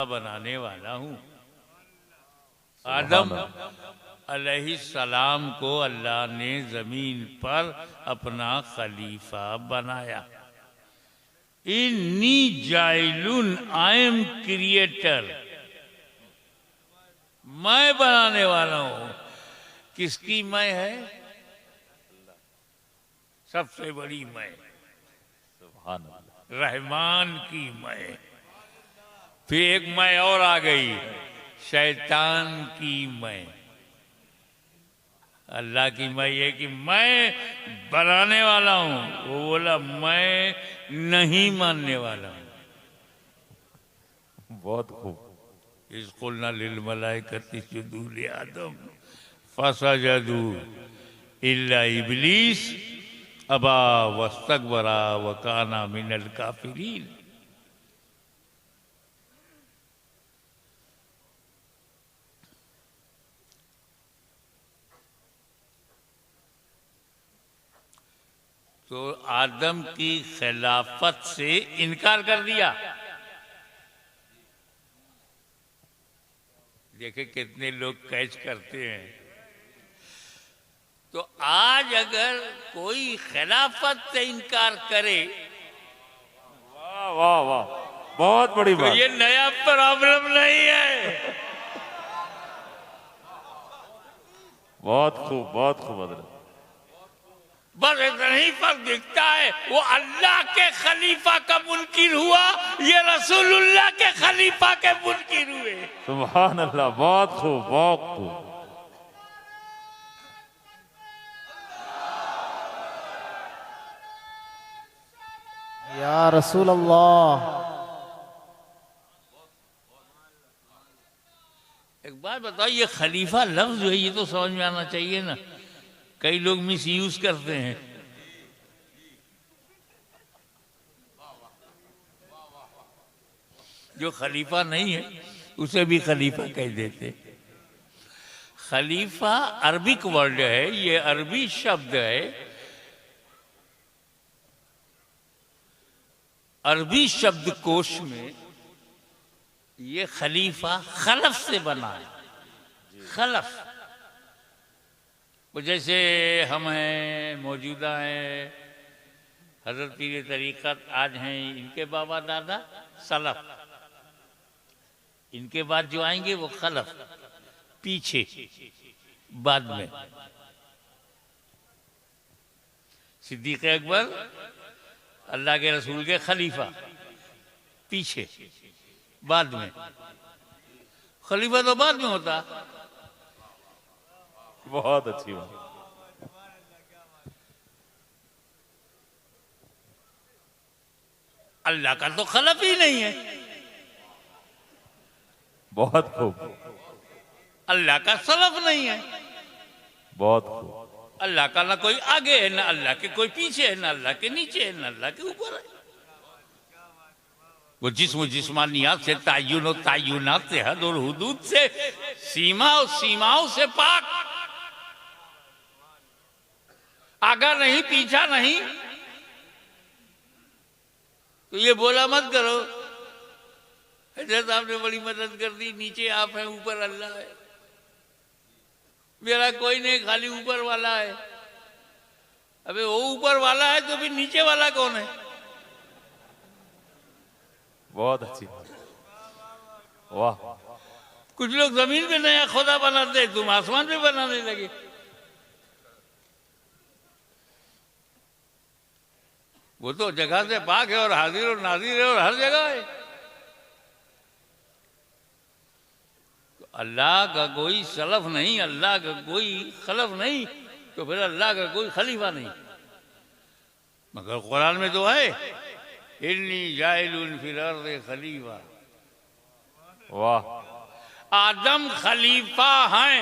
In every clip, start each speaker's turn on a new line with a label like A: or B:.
A: बनाने वाला हूँ। आदम अलैहिस्सलाम को अल्लाह ने जमीन पर अपना खलीफा बनाया। इन्नी जाइलुन, आई एम क्रिएटर, मैं बनाने वाला हूं। किसकी मैं है? सबसे बड़ी मैं,
B: सुभान अल्लाह।
A: रहमान की मैं। फिर एक मैं और आ गई, शैतान की मैं। अल्लाह की मैं ये कि मैं बनाने वाला हूं, वो बोला मैं नहीं मानने वाला हूं।
B: बहुत खूब।
A: इसकुलना लिल मलाइकति सुजूदू लि आदम फसजदू इल्ला इब्लीस अबा वस्तकबरा व काना मिनल काफिरीन। तो आदम की खिलाफत से इनकार कर दिया। देखे कितने लोग कैच करते हैं। तो आज अगर कोई खिलाफत से इनकार करे,
B: वाह वाह वाह, बहुत बड़ी
A: तो
B: बात।
A: ये नया प्रॉब्लम नहीं है।
B: बहुत खूब, बहुत खूब हजरत।
A: बस इतना ही फर्क दिखता है, वो अल्लाह के खलीफा का मुनकिर हुआ, ये रसूलुल्लाह के खलीफा के मुनकिर हुए।
B: सुभान अल्लाह, बहुत खूब, बहुत खूब।
C: या रसूल अल्लाह।
A: एक बात बताओ, ये खलीफा लफ्ज जो है ये तो समझ में आना चाहिए ना। कई लोग मिस यूज करते हैं। जो खलीफा नहीं है उसे भी खलीफा कह देते। खलीफा अरबिक वर्ड है, ये अरबी शब्द है। अरबी शब्दकोश में ये खलीफा खलफ से बना है। खलफ, वो जैसे हम हैं, मौजूदा हैं, हजरत पीर तरीक़त आज हैं, इनके बाबा दादा सलफ, इनके बाद जो आएंगे वो खलफ, पीछे बाद में। सिद्दीक़ अकबर अल्लाह के रसूल के खलीफा, पीछे बाद में। खलीफा तो बाद में होता।
B: बहुत अच्छी बात।
A: अल्लाह का तो खलफ ही नहीं है।
B: बहुत खूब,
A: अल्लाह का सलफ नहीं है।
B: बहुत खूब।
A: अल्लाह का ना कोई आगे है, ना अल्लाह के कोई पीछे है, ना अल्लाह के नीचे है, ना अल्लाह के ऊपर है। वो जिस्म जिस्मानियात से, तायुन और तायुनात से, हद और हुदूद से, सीमा और सीमाओं से पाक, आगा नहीं पीछा नहीं। तो ये बोला मत करो हजरत आपने बड़ी मदद कर दी, नीचे आप हैं ऊपर अल्लाह है। मेरा कोई नहीं, खाली ऊपर वाला है। अबे वो ऊपर वाला है तो फिर नीचे वाला कौन है?
B: बहुत अच्छी बात। वाह।
A: कुछ लोग जमीन पे नया खुदा बनाते, तुम आसमान पे बनाने लगे। वो तो जगह से पाक है और हाजिर और नाजिर है और हर जगह है। तो अल्लाह का कोई सलफ नहीं, अल्लाह का कोई खलफ नहीं, तो फिर अल्लाह का कोई खलीफा नहीं। मगर कुरान में तो है, इन्नी जाइलुन फिल अर्ज़ि खलीफा।
B: वाह।
A: आदम खलीफा हैं,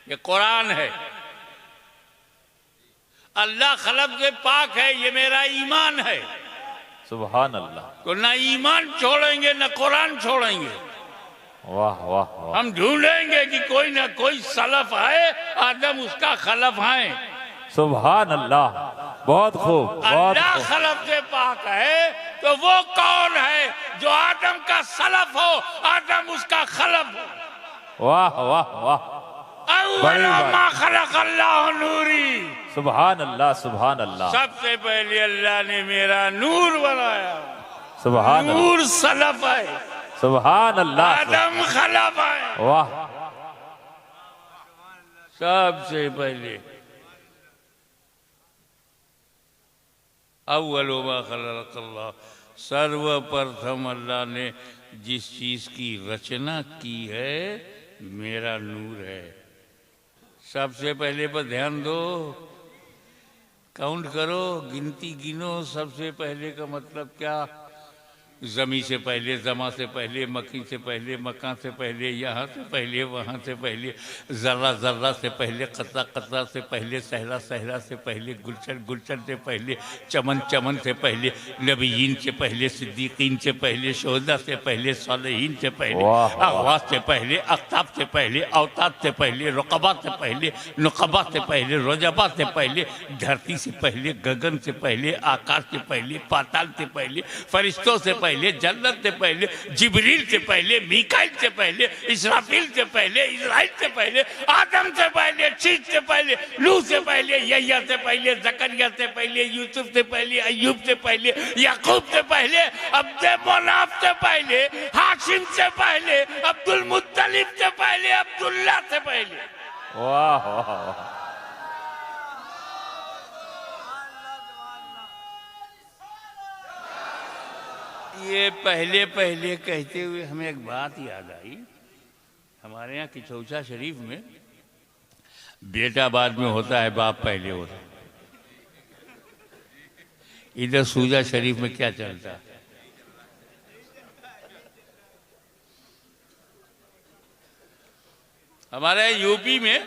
A: ये कुरान है। अल्लाह खलब से पाक है, ये मेरा ईमान है।
B: सुभान अल्लाह।
A: तो ना ईमान छोड़ेंगे ना कुरान छोड़ेंगे।
B: वाह वाह वाह।
A: हम ढूंढेंगे कि कोई ना कोई सलफ है, आदम उसका खलफ है।
B: सुभान अल्लाह। बहुत खूब, बहुत
A: अल्लाह
B: खूब।
A: खलफ से पाक है, तो वो कौन है जो आदम का सलफ हो, आदम उसका खलफ हो।
B: वाह वाह वाह, बड़ी बात।
A: मा खलक अल्लाह नूरी,
B: सुभान अल्लाह सुभान अल्लाह।
A: सबसे पहले अल्लाह ने मेरा नूर बनाया।
B: सुभान अल्लाह,
A: नूर सलफ है,
B: सुभान अल्लाह,
A: आदम खलफ है।
B: वाह।
A: सबसे पहले अव्वलु मा खलक अल्लाह, सर्वप्रथम अल्लाह ने जिस चीज की रचना की है मेरा नूर है। सबसे पहले पर ध्यान दो, काउंट करो, गिनती गिनो। सबसे पहले का मतलब क्या? जमी से पहले, जमा से पहले, मक्खी से पहले, मक्का से पहले, यहाँ से पहले, वहाँ से पहले, जर्रा जर्रा से पहले, कतरा कतरा से पहले, सहरा सहरा से पहले, गुलशन गुलशन से पहले, चमन चमन से पहले, नबीयीन से पहले, सिद्दीकीन से पहले, शोहदा से पहले, सालेहीन से पहले, अगवास से पहले, अख्ताब से पहले, अवताद से पहले, रुकबा से पहले, नुकबा से पहले, रोजबा से पहले, धरती से पहले, गगन से पहले, आकाश से पहले, पाताल से पहले, फरिश्तों से पहले, जन्नत से पहले, जिब्रील से पहले, मीकाइल से पहले, इसराफील से पहले, इजराइल से पहले, आदम से पहले, शीश से पहले, लू से पहले, यह्या से पहले, जकरिया से पहले, यूसुफ से पहले, अय्यूब से पहले, याकूब से पहले, अब्द मुनाफ से पहले, हाशिम से पहले, अब्दुल मुत्तलिब से पहले, अब्दुल्ला से पहले।
B: वाह वाह वाह।
A: ये पहले पहले कहते हुए हमें एक बात याद आई। हमारे यहाँ किचौचा शरीफ में बेटा बाद में होता है, बाप पहले होता है। इधर सूजा शरीफ में क्या चलता है? हमारे यूपी में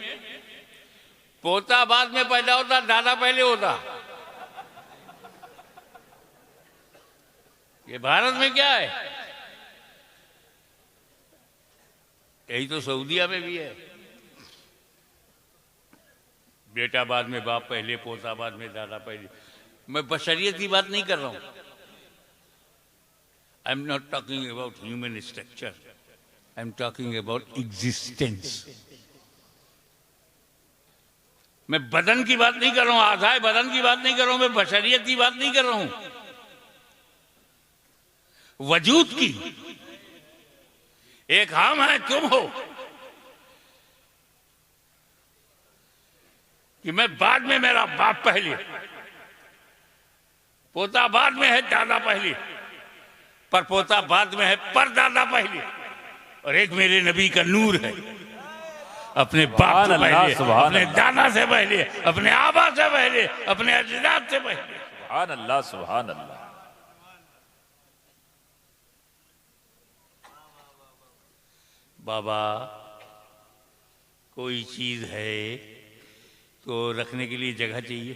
A: पोता बाद में पैदा होता, दादा पहले होता। ये भारत में क्या है? यही तो सऊदीया में भी है। बेटा बाद में, बाप पहले, पोता बाद में, दादा पहले। मैं बशरियत की बात नहीं कर रहा हूं। I am not talking about human structure, I am talking about existence. मैं बदन की बात नहीं कर रहा हूं, आधार बदन की बात नहीं कर रहा हूं, मैं बशरियत की बात नहीं कर रहा हूं, वजूद की। एक हम है, तुम हो, कि मैं बाद में, मेरा बाप पहले, पोता बाद में है, दादा पहले, पर पोता बाद में है, पर दादा पहले। और एक मेरे नबी का नूर है, अपने बाप से पहले, अपने दादा से पहले, अपने आबा से पहले, अपने अजदाद से पहले।
B: सुभान अल्लाह सुभान अल्लाह।
A: बाबा, कोई चीज है तो रखने के लिए जगह चाहिए।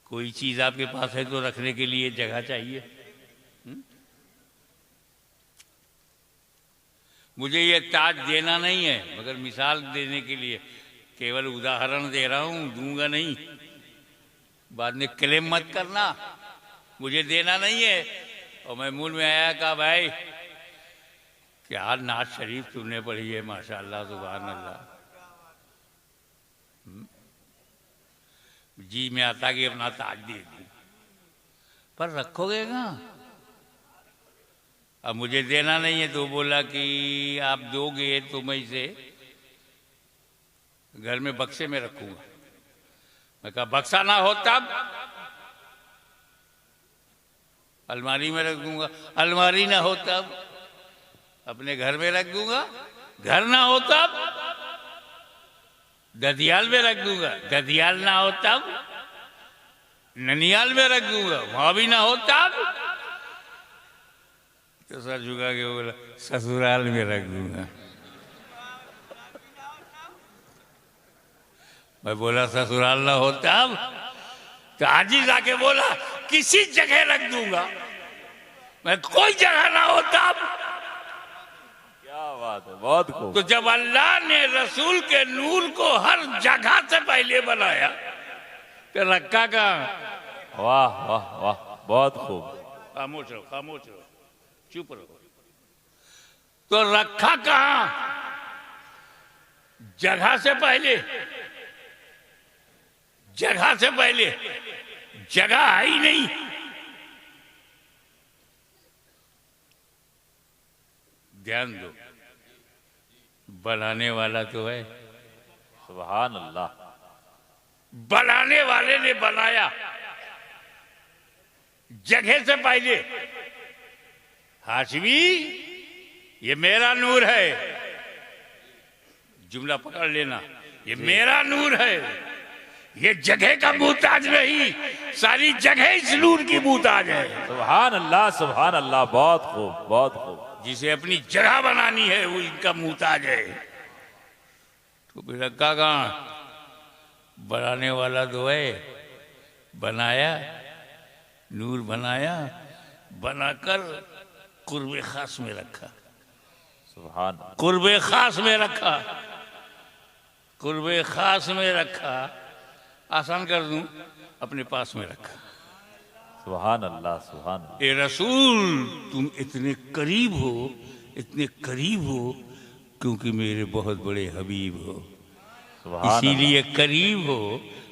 A: कोई चीज आपके पास है तो रखने के लिए जगह चाहिए। मुझे ये ताज देना नहीं है, मगर मिसाल देने के लिए केवल उदाहरण दे रहा हूं, दूंगा नहीं। बाद में क्लेम मत करना, मुझे देना नहीं है। और मैं मुंह में आया, कहा भाई क्या नाज शरीफ सुनने पड़ी है, माशाअल्लाह सुभान अल्लाह। जी में आता कि अपना ताज दे दूं, पर रखोगे ना। अब मुझे देना नहीं है तो बोला कि आप दोगे तो मैं इसे घर में बक्से में रखूंगा। मैं कहा बक्सा ना हो तब अलमारी में रख दूंगा, अलमारी ना हो तब अपने घर में रख दूंगा, घर ना हो तब ददियाल में रख दूंगा, ददियाल ना हो तब ननियाल में रख दूंगा, वहां भी ना हो तब तो सर झुका के बोला ससुराल में रख दूंगा। मैं बोला ससुराल ना हो तब, तो आज ही जाके बोला किसी जगह रख दूंगा। मैं कोई जगह ना हो तब।
B: क्या बात है, बहुत खूब।
A: तो जब अल्लाह ने रसूल के नूर को हर जगह से पहले बनाया तो रखा कहाँ?
B: वाह वाह वाह, बहुत खूब।
A: खामोश रहो, खामोश रहो। चुप रहो। तो रखा कहां? जगह से पहले, जगह से पहले जगह है ही नहीं। ध्यान दो, बनाने वाला तो है।
B: सुभान अल्लाह।
A: बनाने वाले ने बनाया। जगह से पहले हाशमी ये मेरा नूर है, जुमला पकड़ लेना, ये मेरा नूर है, ये जगह का मुहताज नहीं, सारी जगह इस नूर की मुहताज है।
B: सुभान अल्लाह, सुभान अल्लाह। बहुत खूब, बहुत खूब।
A: जिसे अपनी जगह बनानी है वो इनका मुहताज है। तो फिर रखा कहां? बनाने वाला तो है, बनाया, नूर बनाया, बनाकर कुर्बे खास में रखा।
B: सुभान।
A: कुर्बे खास में रखा, कुर्बे खास में रखा, आसान कर दूं, अपने पास में रखा।
B: सुभान अल्लाह, सुभान।
A: ए रसूल, तुम इतने करीब हो, इतने करीब हो क्योंकि मेरे बहुत बड़े हबीब हो, इसीलिए करीब हो।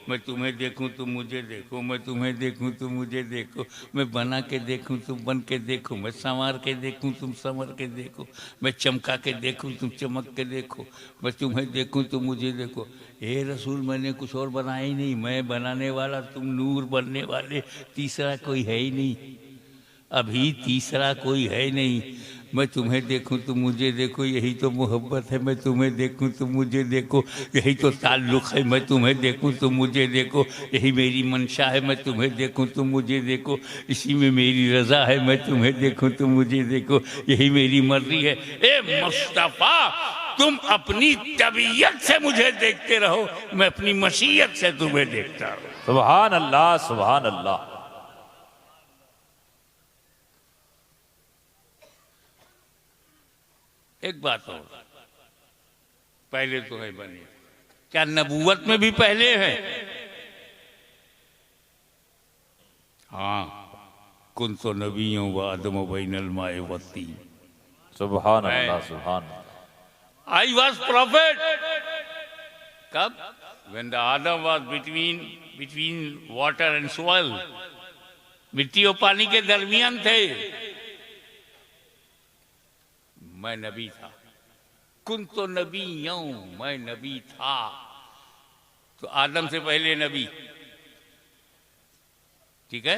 A: मैं तुम्हें देखूं तुम मुझे देखो, मैं तुम्हें देखूं तुम मुझे देखो, मैं बना के देखूं तुम बन के देखो, मैं संवार के देखूं तुम संवर के देखो, मैं चमका के देखूं तुम चमक के देखो, मैं तुम्हें देखूं तुम मुझे देखो। ए रसूल, मैंने कुछ और बनाया ही नहीं, मैं बनाने वाला, तुम नूर बनने वाले, तीसरा कोई है ही नहीं, अभी तीसरा कोई है नहीं। मैं तुम्हें देखूं तुम मुझे देखो, यही तो मोहब्बत है। मैं तुम्हें देखूं तुम मुझे देखो, यही तो ताल्लुक है। मैं तुम्हें देखूं तुम मुझे देखो, यही मेरी मंशा है। मैं तुम्हें देखूं तुम मुझे देखो, इसी में मेरी रजा है। मैं तुम्हें देखूं तुम मुझे देखो, यही मेरी मर्जी है। ए मुस्तफा, तुम अपनी तबीयत से मुझे देखते रहो, मैं अपनी मशीयत से तुम्हें देखता हूं।
B: सुभान अल्लाह, सुभान अल्लाह।
A: एक बात और, पहले तो है बने, क्या नबूवत में भी पहले है? हाँ, कुन तो नबियों व आदम बैनल माए वत्ती।
B: सुभान अल्लाह, सुभान।
A: I was profit. कब? when the Adam was between water and soil, मिट्टी और पानी के दरमियान थे, मैं नबी था। कुन तो नबी यूं, मैं नबी था। तो आदम से पहले नबी, ठीक है?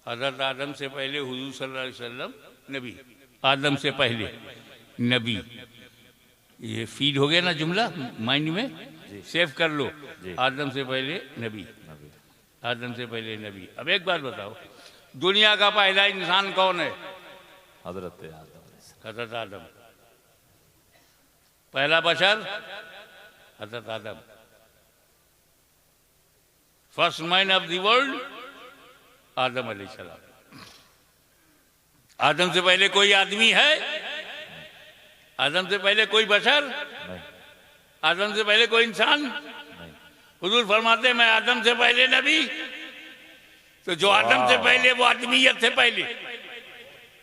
A: हजरत आदम से पहले हुजूर सल्लल्लाहु अलैहि वसल्लम नबी, आदम से पहले नबी। ये फीड हो गया ना जुमला माइंड में, सेव कर लो। आदम से पहले नबी, आदम से पहले नबी। अब एक बात बताओ, दुनिया का पहला इंसान कौन है?
B: हजरत आदम।
A: हजरत आदम। पहला बशर Hazrat Adam. First man of the world Adam अलैहिस्सलाम। आदम से पहले कोई आदमी है? आदम से पहले कोई बशर?
B: नहीं।
A: आदम से पहले कोई इंसान?
B: नहीं।
A: हुजूर फरमाते मैं आदम से पहले नबी। तो जो आदम से पहले वो आदमियत से पहले,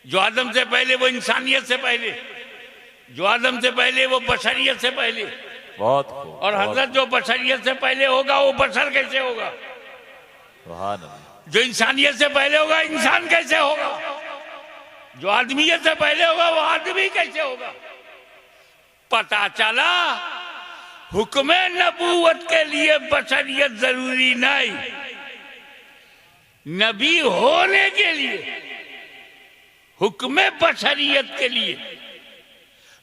A: जो आदम से पहले वो इंसानियत से पहले, जो आदम से पहले वो बशरियत से पहले।
B: बहुत खूब।
A: और हजरत जो बशरियत से पहले होगा वो बशर कैसे होगा?
B: सुभान अल्लाह।
A: जो इंसानियत से पहले होगा इंसान कैसे होगा? जो आदमियत से पहले होगा वो आदमी कैसे होगा? पता चला हुक्म नबूवत के लिए बशरियत जरूरी नहीं, नबी होने के लिए, हुक्म बशरियत के लिए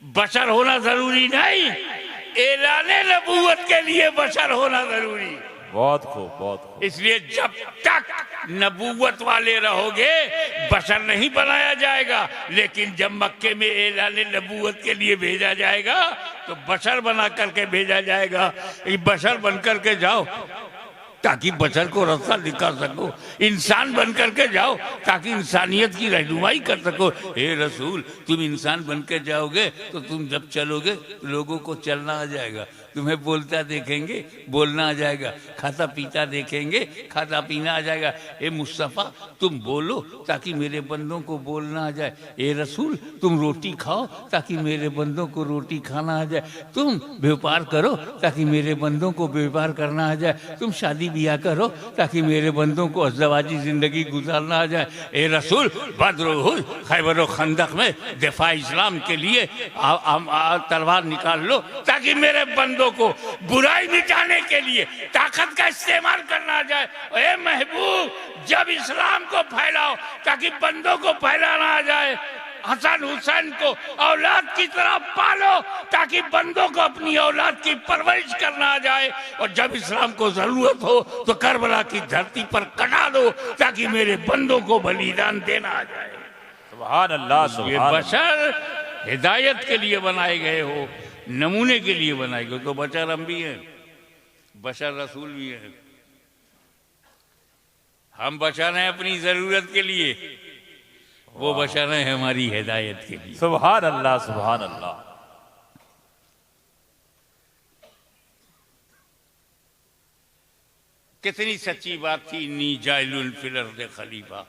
A: बशर होना जरूरी नहीं, ऐलाने नबूवत के लिए बशर होना जरूरी।
B: बहुत खूब, बहुत खूब।
A: इसलिए जब तक नबूवत वाले रहोगे बशर नहीं बनाया जाएगा, लेकिन जब मक्के में ऐलाने नबूवत के लिए भेजा जाएगा तो बशर बना करके भेजा जाएगा। ये बशर बन करके जाओ, ताकि बशर को रास्ता दिखा सको, इंसान बन करके जाओ ताकि इंसानियत की रहनुमाई कर सको। हे रसूल, तुम इंसान बन के जाओगे तो तुम जब चलोगे लोगों को चलना आ जाएगा, तुम्हें बोलता देखेंगे बोलना आ जाएगा, खाता पीता देखेंगे खाता पीना आ जाएगा। ए मुस्तफ़ा, तुम बोलो ताकि मेरे बंदों को बोलना आ जाए। ए रसूल, तुम रोटी खाओ ताकि मेरे बंदों को रोटी खाना आ जाए। तुम व्यापार करो ताकि मेरे बंदों को व्यापार करना आ जाए। तुम शादी ब्याह करो ताकि मेरे बंदों को अज़वाजी जिंदगी गुजारना आ जाए। ए रसूल, बद्र उहुद खैबर और खंदक में दिफा इस्लाम के लिए तलवार निकाल लो ताकि मेरे बंदों को बुराई मिटाने के लिए ताकत का इस्तेमाल करना आ जाए। ए महबूब, जब इस्लाम को फैलाओ ताकि बंदों को फैलाना आ जाए। हसन हुसैन को औलाद की तरह पालो ताकि बंदों को अपनी औलाद की परवरिश करना आ जाए। और जब इस्लाम को जरूरत हो तो करबला की धरती पर कटा दो ताकि मेरे बंदों को बलिदान देना आ जाए।
B: सुभान अल्लाह,
A: ये
B: सुभान
A: बशर हिदायत के लिए बनाए गए हो, नमूने के लिए बनाए गए। तो बशर हम भी हैं, बशर रसूल भी हैं। हम बशर हैं अपनी जरूरत के लिए, वो बशर हैं हमारी हिदायत के लिए।
B: सुभान अल्लाह, सुभान अल्लाह।
A: कितनी सच्ची बात थी, नी जाइलुल फिल अर्द खलीफा।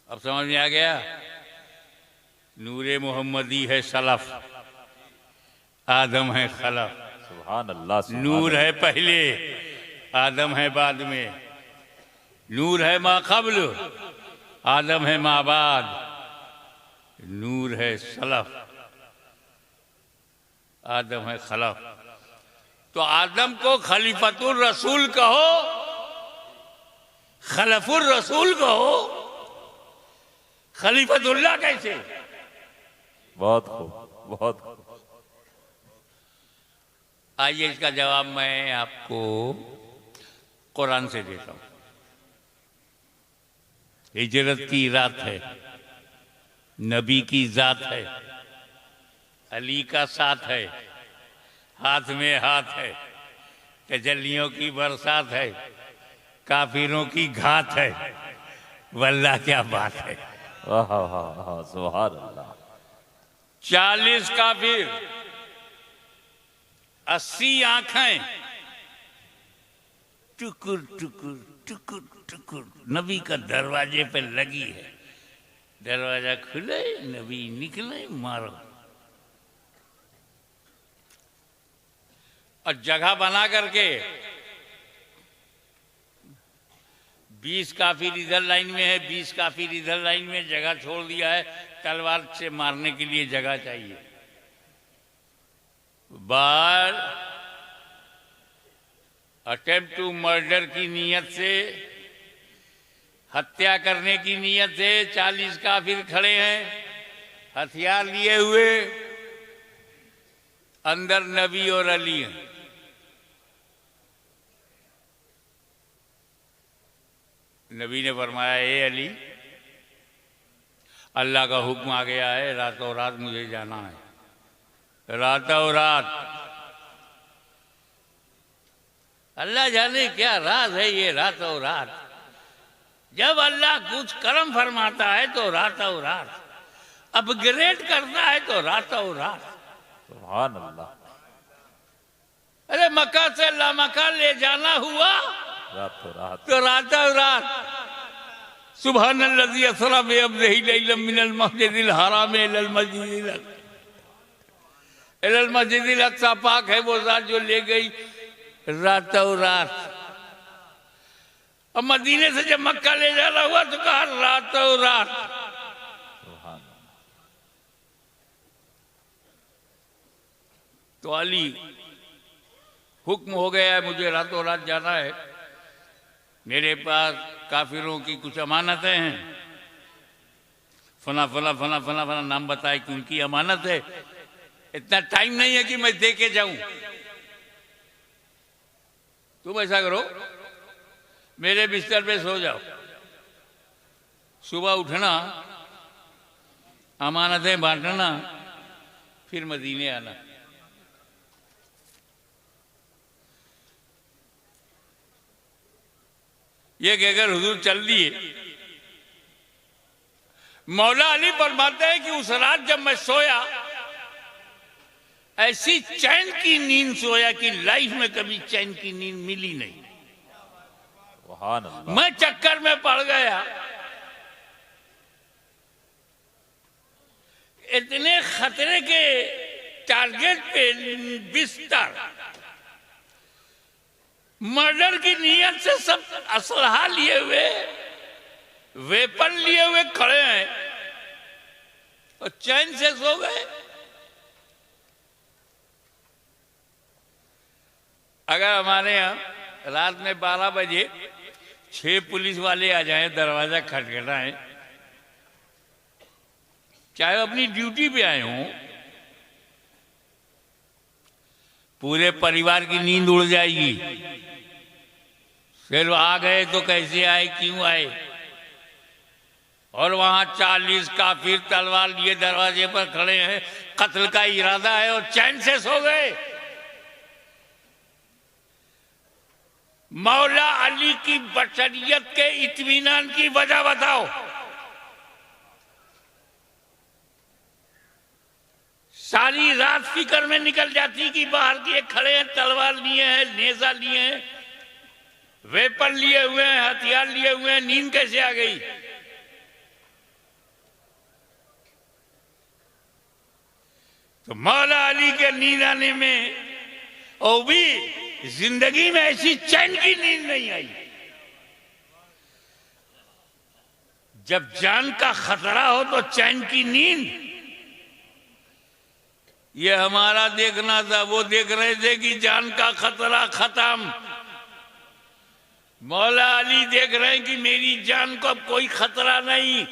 A: अब समझ में आ गया। नूरे मोहम्मदी है सलफ, आदम है खलफ।
B: सुभान अल्लाह, सुभान
A: नूर है पहले, आदम है बाद में। नूर है मा कब्ल, आदम है मा बाद। नूर है सलफ, आदम है खलफ। तो आदम को खलीफतुर रसूल कहो, खलफुर रसूल कहो, खलीफतुल्लाह कैसे?
B: बहुत खूब, बहुत खूब।
A: आइए इसका जवाब मैं आपको कुरान से देता हूं। हिजरत की रात है, नबी की जात है, अली का साथ है, हाथ में हाथ है, तजल्लियों की बरसात है, काफिरों की घात है। वल्लाह क्या बात है।
B: सुभान अल्लाह।
A: 40 काफिर, 80 आंखें, टुकुर टुकुर टुकुर टुकुर नबी का दरवाजे पे लगी है। दरवाजा खुले, नबी निकले, मारो। और जगह बना करके 20 काफिर इधर लाइन में है, 20 काफिर इधर लाइन में, जगह छोड़ दिया है। तलवार से मारने के लिए जगह चाहिए। बार अटेम्प्ट टू मर्डर की नीयत से, हत्या करने की नीयत से 40 काफिर खड़े हैं, हथियार लिए हुए। अंदर नबी और अली हैं। नबी ने फरमाया, ए अली, अल्लाह का हुक्म आ गया है, रातों रात मुझे जाना है। रातों रात। अल्लाह जाने क्या राज है ये रातों रात। जब अल्लाह कुछ कर्म फरमाता है तो रातों रात, अपग्रेड करता है तो रातों रात।
B: सुभान अल्लाह।
A: अरे मक्का से लामक्का ले जाना हुआ
B: रातों रात,
A: तो रातों रात। सुब्हानल्लज़ी असरा बिअब्दिही लैलन मिनल मस्जिदिल हराम इलल मस्जिदिल अक़सा। पाक है वो ज़ात जो ले गई रातों रात। अब मदीने से जब मक्का ले जाना हुआ तो कहा रातों रात।
B: सुभान।
A: तो अली, हुक्म हो गया है, मुझे रातों रात जाना है। मेरे पास काफिरों की कुछ अमानतें हैं। फला फला फला फला फला नाम बताए कि उनकी अमानत है। इतना टाइम नहीं है कि मैं दे के जाऊं। तुम ऐसा करो, मेरे बिस्तर पे सो जाओ, सुबह उठना, अमानतें बांटना, फिर मदीने आना। ये कहकर हुजूर चल दिए। मौला अली फरमाते हैं कि उस रात जब मैं सोया, ऐसी चैन की नींद सोया कि लाइफ में कभी चैन की नींद मिली नहीं।
B: सुभान अल्लाह।
A: मैं चक्कर में पड़ गया। इतने खतरे के टारगेट पे बिस्तर, मर्डर की नीयत से सब असलहा लिए हुए, वेपन लिए हुए खड़े हैं और चैन से सो गए। अगर हमारे यहाँ रात में 12 बजे 6 पुलिस वाले आ जाएं, दरवाजा खटखटाएं, चाहे अपनी ड्यूटी पे आए हों, पूरे परिवार की नींद उड़ जाएगी। फिर आ गए तो कैसे आए, क्यों आए, और वहां 40 काफिर तलवार लिए दरवाजे पर खड़े हैं, कत्ल का इरादा है और चैन से सो गए। मौला अली की बशरियत के इत्मीनान की वजह बताओ। सारी रात फिक्र में निकल जाती कि बाहर के खड़े हैं, तलवार लिए हैं, नेजा लिए हैं, वेपन लिए हुए हैं, हथियार लिए हुए हैं, नींद कैसे आ गई। तो मौला अली के नींद आने में और भी जिंदगी में ऐसी चैन की नींद नहीं आई। जब जान का खतरा हो तो चैन की नींद, ये हमारा देखना था। वो देख रहे थे कि जान का खतरा खत्म। मौला अली देख रहे हैं कि मेरी जान को अब कोई खतरा नहीं,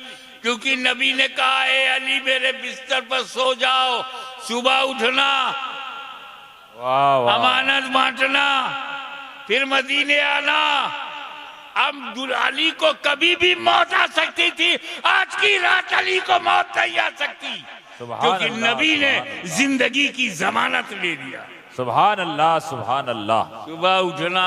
A: क्योंकि नबी ने कहा है अली मेरे बिस्तर पर सो जाओ, सुबह उठना,
B: वाह वाह।
A: अमानत बांटना, फिर मदीने आना। अब अली को कभी भी मौत आ सकती थी, आज की रात अली को मौत नहीं आ सकती, क्योंकि नबी ने जिंदगी की जमानत ले लिया।
B: सुभान अल्लाह सुभान अल्लाह।
A: सुबह उठना,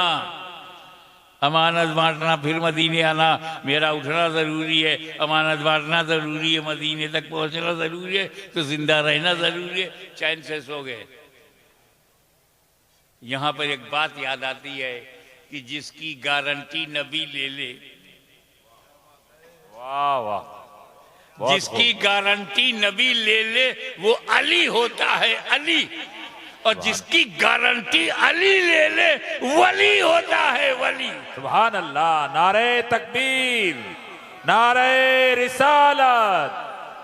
A: अमानत बांटना, फिर मदीने आना। मेरा उठना जरूरी है, अमानत बांटना जरूरी है, मदीने तक पहुंचना जरूरी है, तो जिंदा रहना जरूरी है। चैन से सो गए। यहां पर एक बात याद आती है कि जिसकी गारंटी नबी ले ले,
B: वाह वाह।
A: जिसकी गारंटी नबी ले ले वो अली होता है, अली। और जिसकी गारंटी अली ले ले वली होता है, वली।
B: सुभान अल्लाह। नारे तकबीर, नारे रिसालत,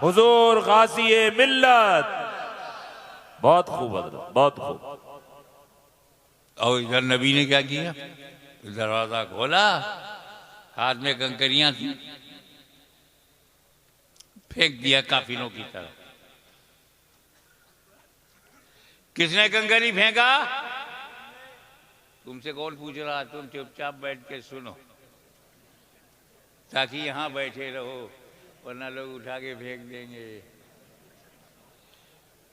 B: हुजूर गाज़ी मिल्लत। बहुत खूब हज़रत, बहुत खूब।
A: और इधर नबी ने क्या किया, दरवाजा खोला, हाथ में कंकरियां थी, फेंक दिया काफिरों की तरफ। किसने कंकरी फेंका, तुमसे कौन पूछ रहा, तुम चुपचाप बैठ के सुनो, ताकि यहां बैठे रहो, वरना लोग उठा के फेंक देंगे।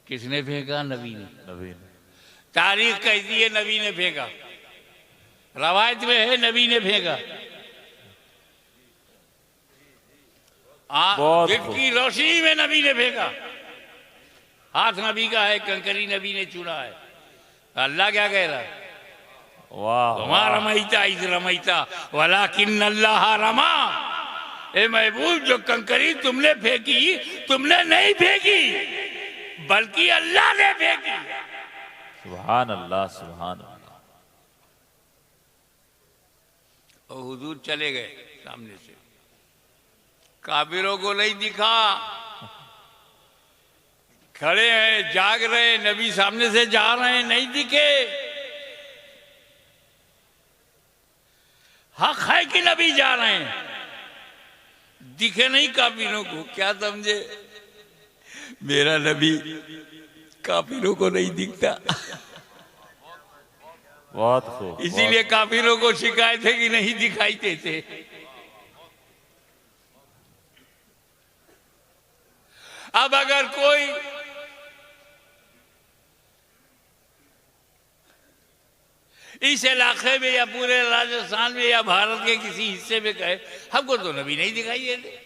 A: किसने फेंका, नबी ने।
B: नबी ने।
A: तारीख कहती है नबी ने फेंका, रवायत में है नबी ने फेंका। दिल की रोशनी में नबी ने फेंका। हाथ नबी का है, कंकरी नबी ने चुना है। अल्लाह क्या कह रहा है,
B: वाह।
A: वमा रमैता इज़ रमैता वलाकिन अल्लाह रमा। ए महबूब, जो कंकरी तुमने फेंकी, तुमने नहीं फेंकी, बल्कि अल्लाह ने फेंकी।
B: सुभान अल्लाह सुभान अल्लाह।
A: और हुजूर चले गए सामने से, काबिरों को नहीं दिखा, खड़े हैं, जाग रहे, नबी सामने से जा रहे हैं, नहीं दिखे। हक है कि नबी जा रहे हैं, दिखे नहीं काफिरों को। क्या समझे, मेरा नबी काफिरों को नहीं दिखता।
B: बहुत खूब।
A: इसीलिए काफिरों को शिकायत है कि नहीं दिखाई देते। अब अगर कोई इस इलाके में या पूरे राजस्थान में या भारत के किसी हिस्से में कहे हमको तो नबी नहीं दिखाई देते।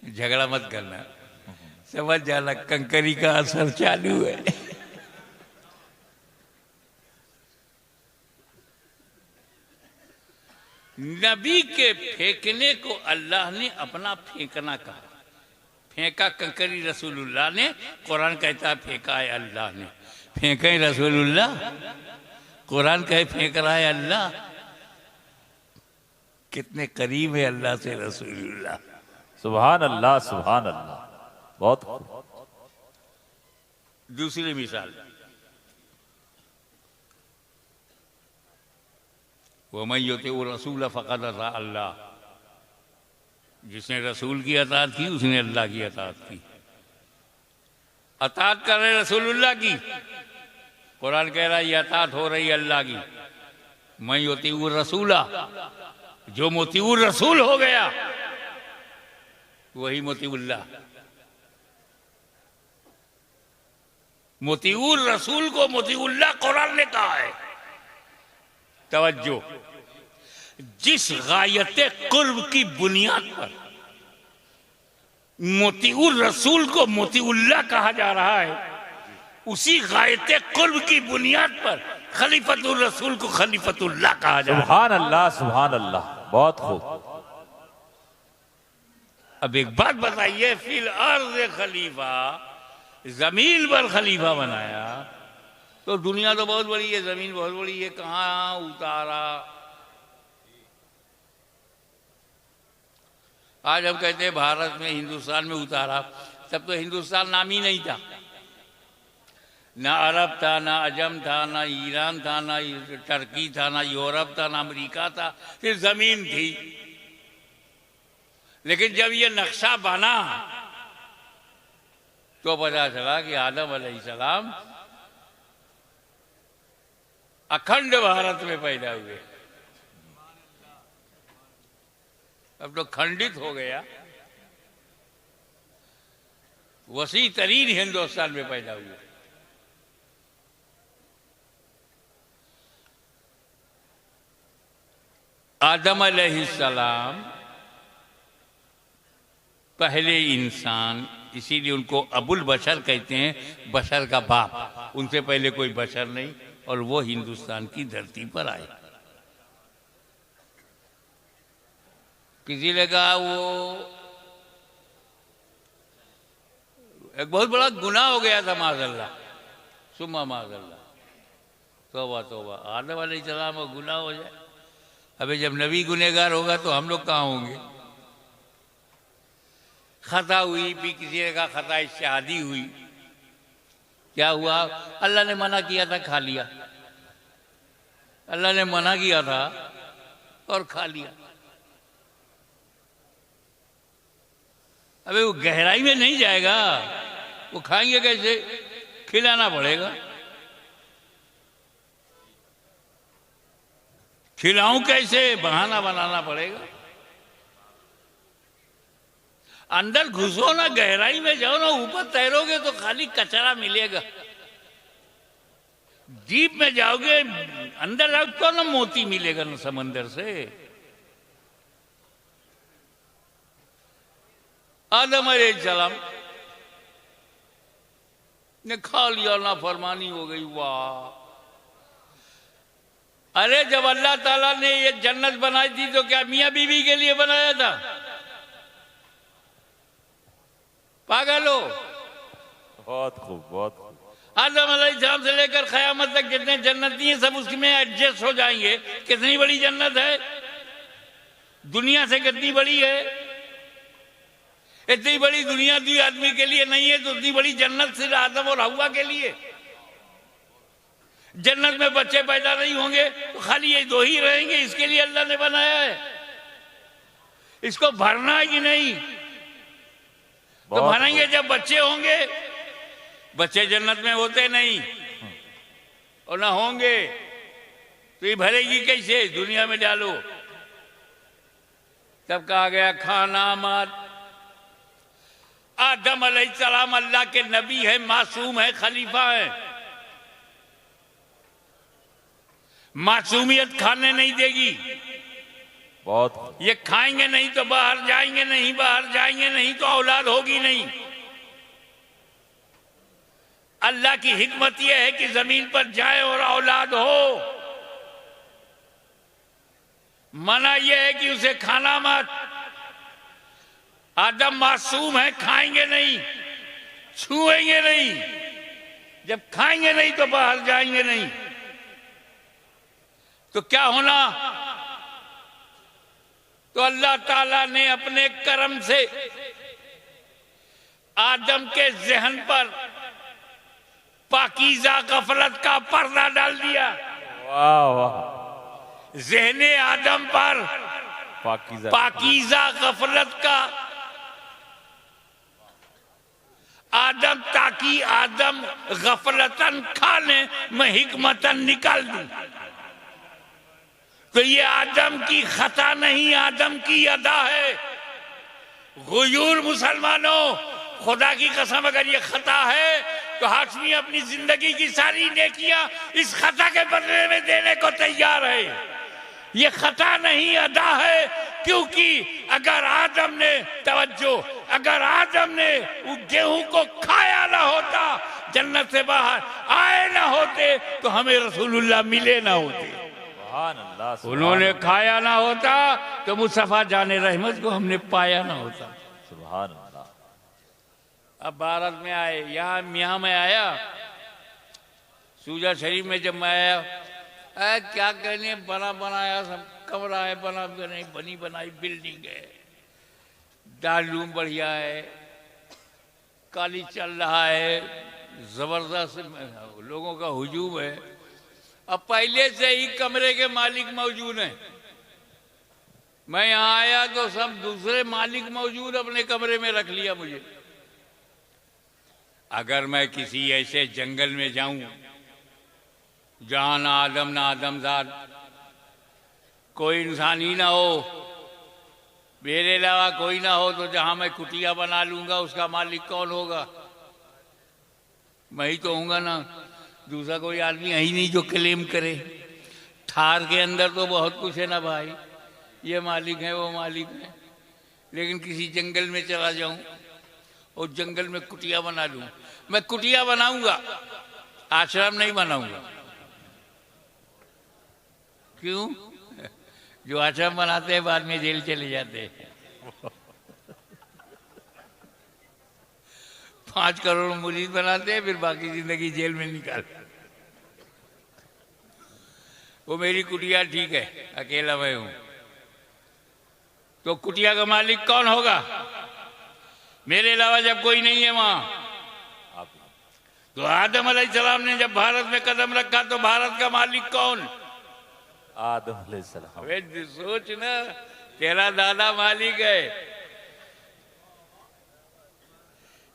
A: झगड़ा मत करना, समझ जाना कंकरी का असर चालू है। नबी के फेंकने को अल्लाह ने अपना फेंकना कहा। फेंका कंकरी रसूलुल्लाह ने, कुरान कहता है फेंका है अल्लाह ने। फेंके रसूलुल्लाह, कुरान कहे फेंक रहा है अल्लाह। कितने करीब है अल्लाह से रसूलुल्लाह।
B: सुभान अल्लाह, सुभान अल्लाह। बहुत खूब।
A: दूसरी मिसाल, वमन युतिउ रसूल फक़द अता अल्लाह। जिसने रसूल की अताअत की उसने अल्लाह की अताअत की। अताअत कर रहे रसूलुल्लाह की, कुरान कह रहा है ये अताअत हो रही अल्लाह की। मैं युतिउ रसूला, जो मुतिउर रसूल हो गया वही मुतिउल्लाह। मुतिउर रसूल को मुतिउल्लाह कुरान ने कहा है। तवज्जो, जिस गायते कुर्ब की बुनियाद पर मुतिउर रसूल को मुतिउल्लाह कहा जा रहा है, उसी गायते कुर्ब की बुनियाद पर खलीफतुर रसूल को खलीफतुल्लाह कहा जा रहा है।
B: सुभान अल्लाह, सुभान अल्लाह। बहुत खूब।
A: अब एक बात बताइए, फिल अर्ज़ खलीफा, जमीन पर खलीफा बनाया तो दुनिया तो बहुत बड़ी है, जमीन बहुत बड़ी है, कहाँ उतारा? आज हम कहते हैं भारत में, हिंदुस्तान में उतारा, तब तो हिंदुस्तान नाम ही नहीं था। ना अरब था, ना अजम था, ना ईरान था, ना टर्की था, ना यूरोप था, ना अमेरिका था, सिर्फ जमीन थी। लेकिन जब ये नक्शा बना तो पता चला कि आदम अलैहिस्सलाम अखंड भारत में पैदा हुए। अब तो खंडित हो गया, वसी तरीन हिंदुस्तान में पैदा हुए। आदम अलैहिस्सलाम पहले इंसान, इसीलिए उनको अबुल बशर कहते हैं, बशर का बाप। उनसे पहले कोई बशर नहीं, और वो हिंदुस्तान की धरती पर आए। किसी ने कहा वो एक बहुत बड़ा गुनाह हो गया था, माज़अल्लाह, सुम्मा माज़अल्लाह, तौबा तौबा, आदम अलैहिस्सलाम को गुनाह हो जाए। अबे जब नबी गुनहगार होगा तो हम लोग कहाँ होंगे? खता हुई भी, किसी ने कहा खता शादी हुई, क्या हुआ? अल्लाह ने मना किया था, खा लिया। अल्लाह ने मना किया था और खा लिया। अबे वो गहराई में नहीं जाएगा, वो खाएंगे कैसे? खिलाना पड़ेगा। खिलाऊं कैसे? बहाना बनाना पड़ेगा। अंदर घुसो ना, गहराई में जाओ ना, ऊपर तैरोगे तो खाली कचरा मिलेगा। डीप में जाओगे, अंदर जाओ तो ना मोती मिलेगा ना समंदर से। आदम अलैहिस्सलाम ने खा लिया, ना फरमानी हो गई। वाह! अरे जब अल्लाह ताला ने ये जन्नत बनाई थी तो क्या मियां बीवी के लिए बनाया था? पागल हो?
B: बहुत खूब, बहुत खूब।
A: आदम अलैहिस्सलाम से लेकर क़यामत तक जितने जन्नती हैं सब उसमें एडजस्ट हो जाएंगे। कितनी बड़ी जन्नत है, दुनिया से कितनी बड़ी है? इतनी बड़ी दुनिया दुई आदमी के लिए नहीं है, तो इतनी बड़ी जन्नत सिर्फ आदम और हव्वा के लिए। जन्नत में बच्चे पैदा नहीं होंगे तो खाली ये दो ही रहेंगे, इसके लिए अल्लाह ने बनाया है। इसको भरना है कि नहीं? तो भरेंगे जब बच्चे होंगे। बच्चे जन्नत में होते नहीं और ना होंगे तो ये भरेगी कैसे? दुनिया में डालो। तब कहा गया खाना मत। आदम अलैहिस्सलाम अल्लाह के नबी है, मासूम है, खलीफा है। मासूमियत खाने नहीं देगी।
B: बहुत
A: ये खाएंगे नहीं तो बाहर जाएंगे नहीं, बाहर जाएंगे नहीं तो औलाद होगी नहीं। अल्लाह की हिकमत यह है कि जमीन पर जाए और औलाद हो। मना यह है कि उसे खाना मत। आदम मासूम है, खाएंगे नहीं, छुएंगे नहीं। जब खाएंगे नहीं तो बाहर जाएंगे नहीं, तो क्या होना? तो अल्लाह ताला ने अपने करम से आदम के जहन पर पाकीज़ा गफलत का पर्दा डाल दिया।
B: वाह वाह,
A: ज़हने आदम पर पाकीज़ा गफलत का आदम, ताकि आदम गफलतन खाने में हिकमतन निकाल दूं। तो ये आदम की खता नहीं, आदम की अदा है। गुयूर मुसलमानों, खुदा की कसम अगर ये खता है तो हाशमी अपनी जिंदगी की सारी नेकियां इस खता के बदले में देने को तैयार है। ये खता नहीं, अदा है। क्योंकि अगर आदम ने तवज्जो, अगर आदम ने उस गेहूं को खाया ना होता, जन्नत से बाहर आए ना होते, तो हमें रसूलुल्लाह मिले ना होते। उन्होंने खाया ना होता तो मुस्तफा जाने रहमत को हमने पाया ना होता।
B: सुभान अल्लाह।
A: अब भारत में आए, यहाँ में आया, सूजा शरीफ में जब मैं आया, क्या कहने, बना बनाया सब कमरा है, बनी बनाई बिल्डिंग है, दारूम बढ़िया है, काली चल रहा है, जबरदस्त लोगों का हुजूम है। अब पहले से ही कमरे के मालिक मौजूद हैं। मैं यहाँ आया तो सब दूसरे मालिक मौजूद, अपने कमरे में रख लिया मुझे। अगर मैं किसी ऐसे जंगल में जाऊं जहां ना आदम ना आदमजाद, कोई इंसान ही ना हो, मेरे अलावा कोई ना हो, तो जहां मैं कुटिया बना लूंगा उसका मालिक कौन होगा? मैं ही तो होऊंगा ना, दूसरा कोई आदमी है ही नहीं जो क्लेम करे। थार के अंदर तो बहुत कुछ है ना भाई, ये मालिक है वो मालिक है। लेकिन किसी जंगल में चला जाऊं और जंगल में कुटिया बना लूं, मैं कुटिया बनाऊंगा, आश्रम नहीं बनाऊंगा। क्यों? जो आश्रम बनाते हैं बाद में जेल चले जाते हैं। 5 करोड़ मुरीद बनाते हैं, फिर बाकी जिंदगी जेल में निकाल। वो मेरी कुटिया ठीक है, अकेला मैं हूं, तो कुटिया का मालिक कौन होगा? मेरे अलावा जब कोई नहीं है वहां। तो आदम अलैहिस्सलाम ने जब भारत में कदम रखा तो भारत का मालिक कौन?
B: आदम अलैहिस्सलाम।
A: अबे सोच ना, तेरा दादा मालिक है,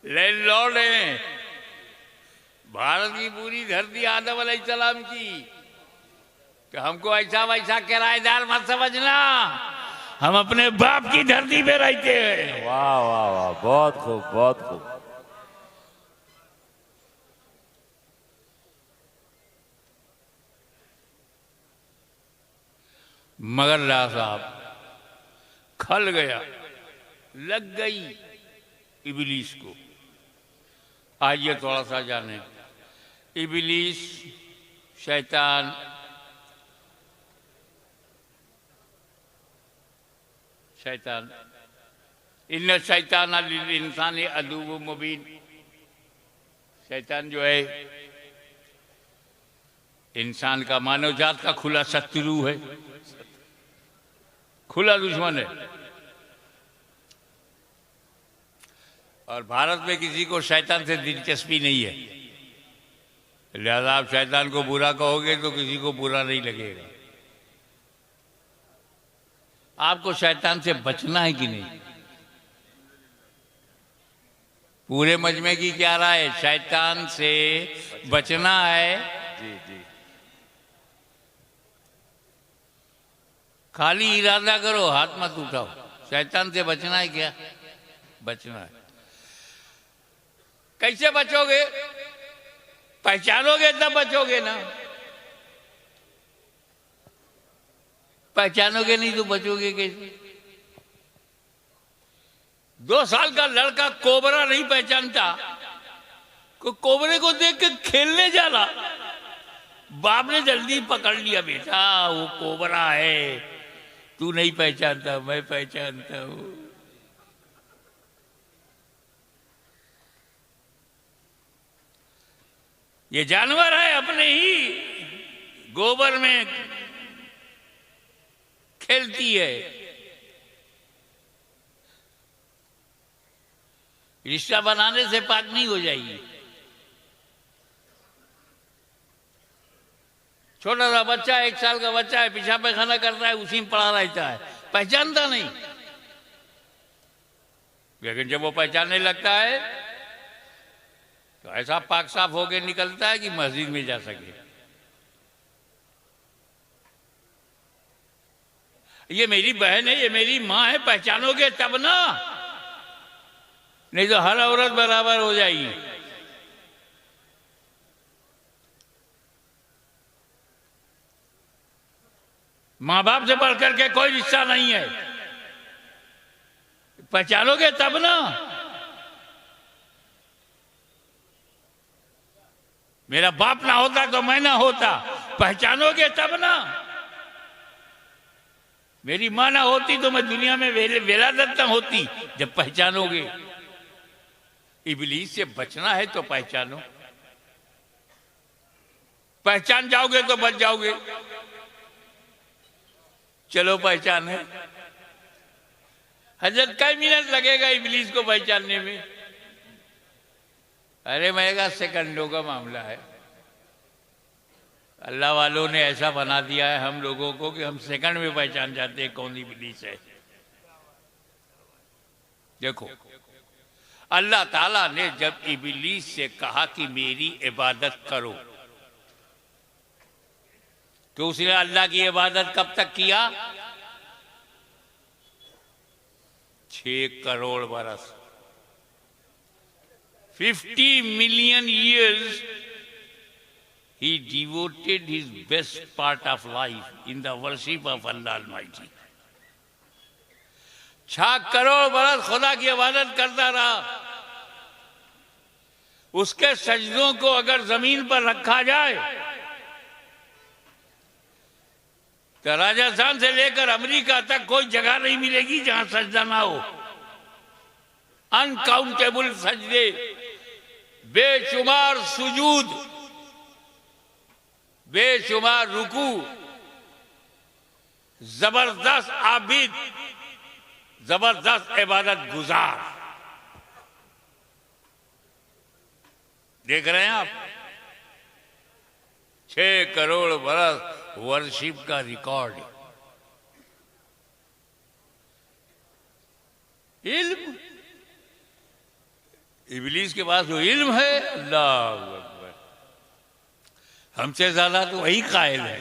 A: लैंडलॉर्ड है। भारत की पूरी धरती आदम अलैहिस्सलाम की। तो हमको ऐसा वैसा किराएदार मत समझना, हम अपने बाप की धरती पे रहते हैं।
B: वाह वाह वाह, बहुत खूब बहुत खूब।
A: मगर ला साहब खल गया, लग गई इबलीस को। आइए थोड़ा सा जाने, इबलीस शैतान शैतान इन्न शैतान लिल इंसानी अदुव्वुम मुबीन। शैतान जो है इंसान का, मानव जात का खुला शत्रु है, खुला दुश्मन है। और भारत में किसी को शैतान से दिलचस्पी नहीं है, लिहाजा आप शैतान को बुरा कहोगे तो किसी को बुरा नहीं लगेगा। आपको शैतान से बचना है कि नहीं? पूरे मजमे की क्या राय है? शैतान से बचना है।
B: जी जी,
A: खाली इरादा करो, हाथ मत उठाओ। शैतान से बचना है क्या? बचना है। कैसे बचोगे? पहचानोगे तब बचोगे ना। पहचानोगे नहीं तो बचोगे कैसे? 2 साल का लड़का कोबरा नहीं पहचानता, कोबरे को देख के खेलने जा रहा, बाप ने जल्दी पकड़ लिया, बेटा वो कोबरा है, तू नहीं पहचानता, मैं पहचानता हूं। ये जानवर है, अपने ही गोबर में खेलती है। रिश्ता बनाने से पाक नहीं हो जाएगी। छोटा सा बच्चा, 1 साल का बच्चा है, पेशाब पैखाना करता है, उसी में पड़ा रहता है, पहचानता नहीं। लेकिन जब वो पहचानने लगता है तो ऐसा पाक साफ होके निकलता है कि मस्जिद में जा सके। ये मेरी बहन है, ये मेरी माँ है, पहचानोगे तब ना, नहीं तो हर औरत बराबर हो जाएगी। माँ बाप से बढ़कर के कोई रिश्ता नहीं है, पहचानोगे तब ना। मेरा बाप ना होता तो मैं ना होता, पहचानोगे तब ना। मेरी माँ ना होती तो मैं दुनिया में वेलादत ना होती, जब पहचानोगे। इब्लीस से बचना है तो पहचानो, पहचान जाओगे तो बच जाओगे। चलो पहचाने। हजरत कई मिनट लगेगा इब्लीस को पहचानने में? अरे मैं कहा सेकंडों का मामला है। अल्लाह वालों ने ऐसा बना दिया है हम लोगों को कि हम सेकंड में पहचान जाते हैं कौन इब्लीस है। देखो, अल्लाह ताला ने जब इब्लीस से कहा कि मेरी इबादत करो, तो उसने अल्लाह की इबादत कब तक किया? 6 करोड़ बरस, 50 million years he devoted his best part of life in the worship of Allah Almighty। 6 crore बरस खुदा की इबादत करता रहा। उसके सजदों को अगर जमीन पर रखा जाए तो राजस्थान से लेकर अमेरिका तक कोई जगह नहीं मिलेगी जहां सजदा ना हो। अनकाउंटेबल सजदे, बेशुमार सुजूद, बेशुमार रुकू, जबरदस्त आबिद, जबरदस्त इबादत गुजार। देख रहे हैं आप, 6 करोड़ बरस वर्शिप का रिकॉर्ड। इल्म, इब्लीस के पास जो इल्म है, अल्लाह अकबर, हमसे ज्यादा तो वही कायल है।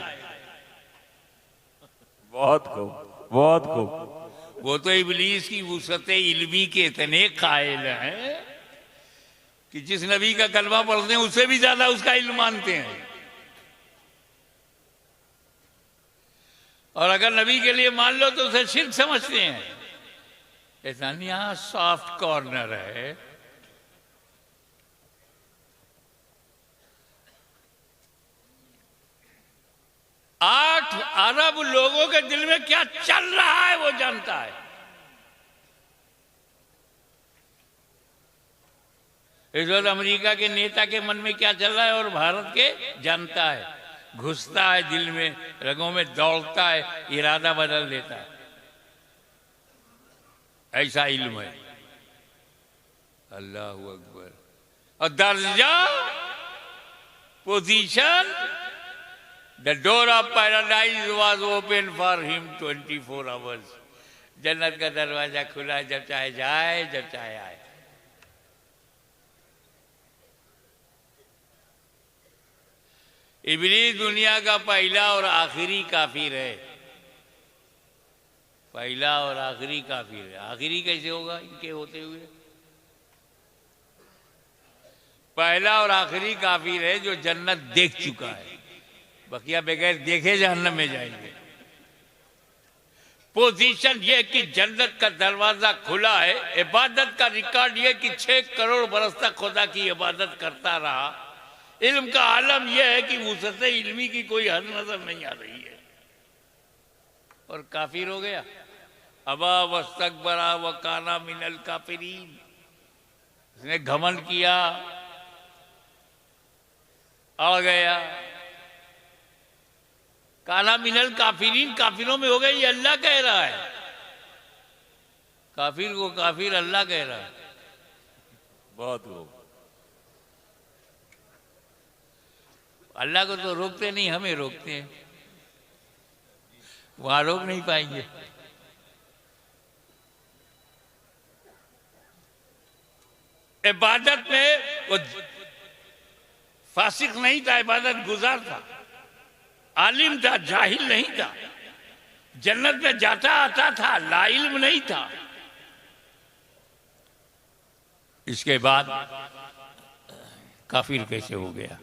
B: बहुत खूब, बहुत खूब।
A: वो तो इब्लीस की वुसअत इल्मी के इतने कायल हैं कि जिस नबी का कलमा पढ़ते हैं उससे भी ज्यादा उसका इल्म मानते हैं। और अगर नबी के लिए मान लो तो उसे शिर्क समझते हैं। इतना यहां सॉफ्ट कॉर्नर है। आठ अरब लोगों के दिल में क्या चल रहा है वो जानता है। इस वक्त अमेरिका के नेता के मन में क्या चल रहा है और भारत के जानता है। घुसता है दिल में, रगों में दौड़ता है, इरादा बदल देता है। ऐसा इल्म है। अल्लाह अकबर। और दर्जा, position, the door of paradise was open for him 24 hours. जन्नत का दरवाजा खुला है, जब चाहे जाए, जब चाहे आए। इब्लीस दुनिया का पहला और आखिरी काफिर है। पहला और आखिरी काफिर है। आखिरी कैसे होगा इनके होते हुए? पहला और आखिरी काफिर है जो जन्नत देख चुका है, बकिया बगैर देखे जहन्नम में जाएंगे। पोजीशन ये कि जन्नत का दरवाजा खुला है, इबादत का रिकॉर्ड ये कि 6 करोड़ बरस तक खुदा की इबादत करता रहा। इल्म का आलम यह है कि वुसअत इल्मी की कोई हद नजर नहीं आ रही है, और काफिर हो गया। अबा वस्तकबरा व काना मिनल काफिरीन, उसने घमंड किया, अड़ गया। काना मिनल काफिरीन, काफिरों में हो गया, ये अल्लाह कह रहा है। काफिर को काफिर अल्लाह कह रहा है।
B: बहुत खूब।
A: अल्लाह को तो रोकते नहीं, हमें रोकते हैं, वहां रोक नहीं पाएंगे। इबादत में वो फासिक नहीं था, इबादत गुजार था, आलिम था, जाहिल नहीं था, जन्नत में जाता आता था, लाइल्म नहीं था। इसके बाद काफिर कैसे हो गया?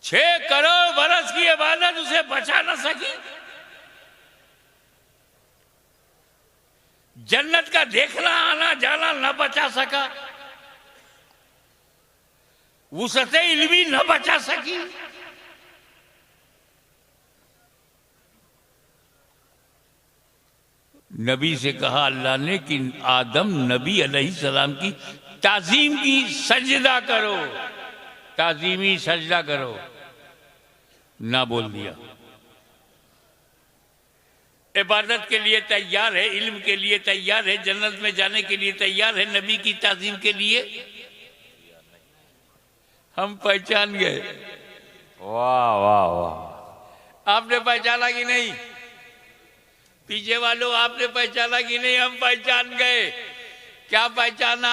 A: 6 करोड़ बरस की इबादत उसे बचा न सकी। जन्नत का देखना आना जाना न बचा सका, वुसअत इल्मी न बचा सकी। नबी से कहा अल्लाह ने कि आदम नबी अलैहिस्सलाम की ताजीम की सजदा करो, ताजीमी सजदा करो, ना बोल दिया। इबादत के लिए तैयार है, इल्म के लिए तैयार है, जन्नत में जाने के लिए तैयार है, नबी की ताजीम के लिए हम पहचान गए।
B: वाह वाह वाह।
A: आपने पहचाना कि नहीं? पीछे वालों आपने पहचाना कि नहीं? हम पहचान गए। क्या पहचाना?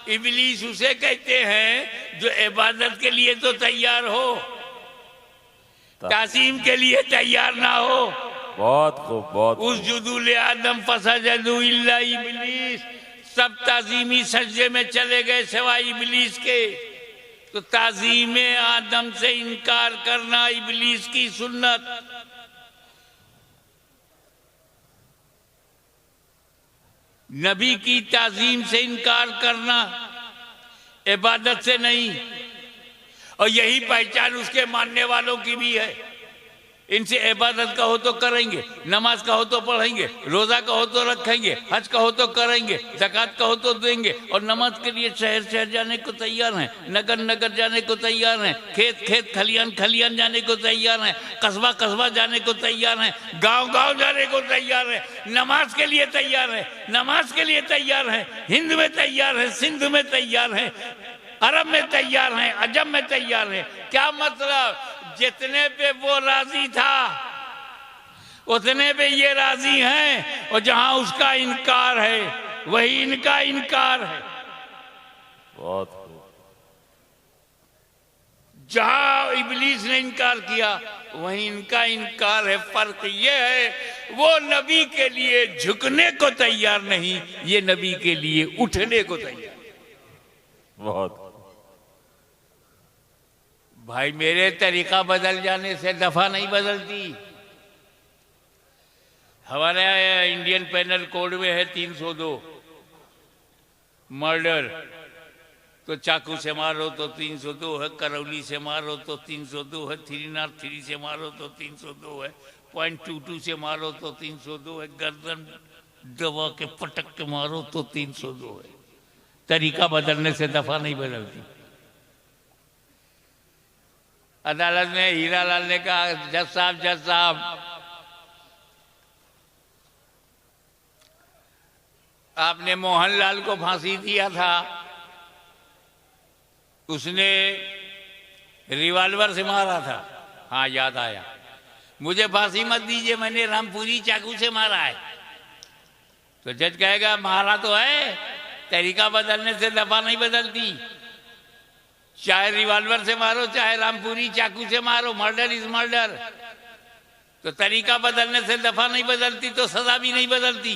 A: इब्लीस उसे कहते हैं जो इबादत के लिए तो तैयार हो, तासीम के लिए तैयार ना हो।
B: बहुत खूब, बहुत
A: उस जुदूल आदम फसजदू इल्ला इब्लीस, सब ताजीमी सजदे में चले गए सिवाय इब्लीस के। तो ताजीम आदम से इनकार करना इब्लीस की सुन्नत। नबी की ताजीम से इनकार करना इबादत से नहीं, और यही पहचान उसके मानने वालों की भी है। इनसे इबादत कहो तो करेंगे, नमाज कहो तो पढ़ेंगे, रोजा कहो तो रखेंगे, हज कहो तो करेंगे, ज़कात कहो तो देंगे, और नमाज के लिए शहर शहर जाने को तैयार हैं, नगर नगर जाने को तैयार हैं, खेत खेत खलियान खलियान जाने को तैयार हैं, कस्बा कस्बा जाने को तैयार हैं, गांव गांव जाने को तैयार हैं, नमाज के लिए तैयार हैं, नमाज के लिए तैयार हैं, हिंद में तैयार हैं, सिंध में तैयार हैं, अरब में तैयार हैं, अजम में तैयार हैं। क्या मतलब? जितने पे वो राजी था उतने पे ये राजी हैं, और जहां उसका इनकार है वही इनका इनकार है।
B: बहुत खूब।
A: जहां इब्लीस ने इनकार किया वहीं इनका इनकार है। फर्क ये है वो नबी के लिए झुकने को तैयार नहीं, ये नबी के लिए उठने को तैयार।
B: बहुत
A: भाई मेरे तरीका बदल जाने से दफा नहीं बदलती। हमारे इंडियन पेनल कोड में है 302 मर्डर, तो चाकू से मारो तो 302 है, करौली से मारो तो 302 है, 303 से मारो तो 302 है, .22 से मारो तो 302 है, गर्दन दबा के पटक के मारो तो 302 है। तरीका बदलने से दफा नहीं बदलती। अदालत में हीरालाल ने कहा जज साहब आपने मोहनलाल को फांसी दिया था, उसने रिवॉल्वर से मारा था। हाँ याद आया, मुझे फांसी मत दीजिए, मैंने रामपुरी चाकू से मारा है। तो जज कहेगा मारा तो है, तरीका बदलने से दफा नहीं बदलती। चाहे रिवॉल्वर से मारो चाहे रामपुरी चाकू से मारो, मर्डर इज मर्डर। तो तरीका बदलने से दफा नहीं बदलती तो सजा भी नहीं बदलती।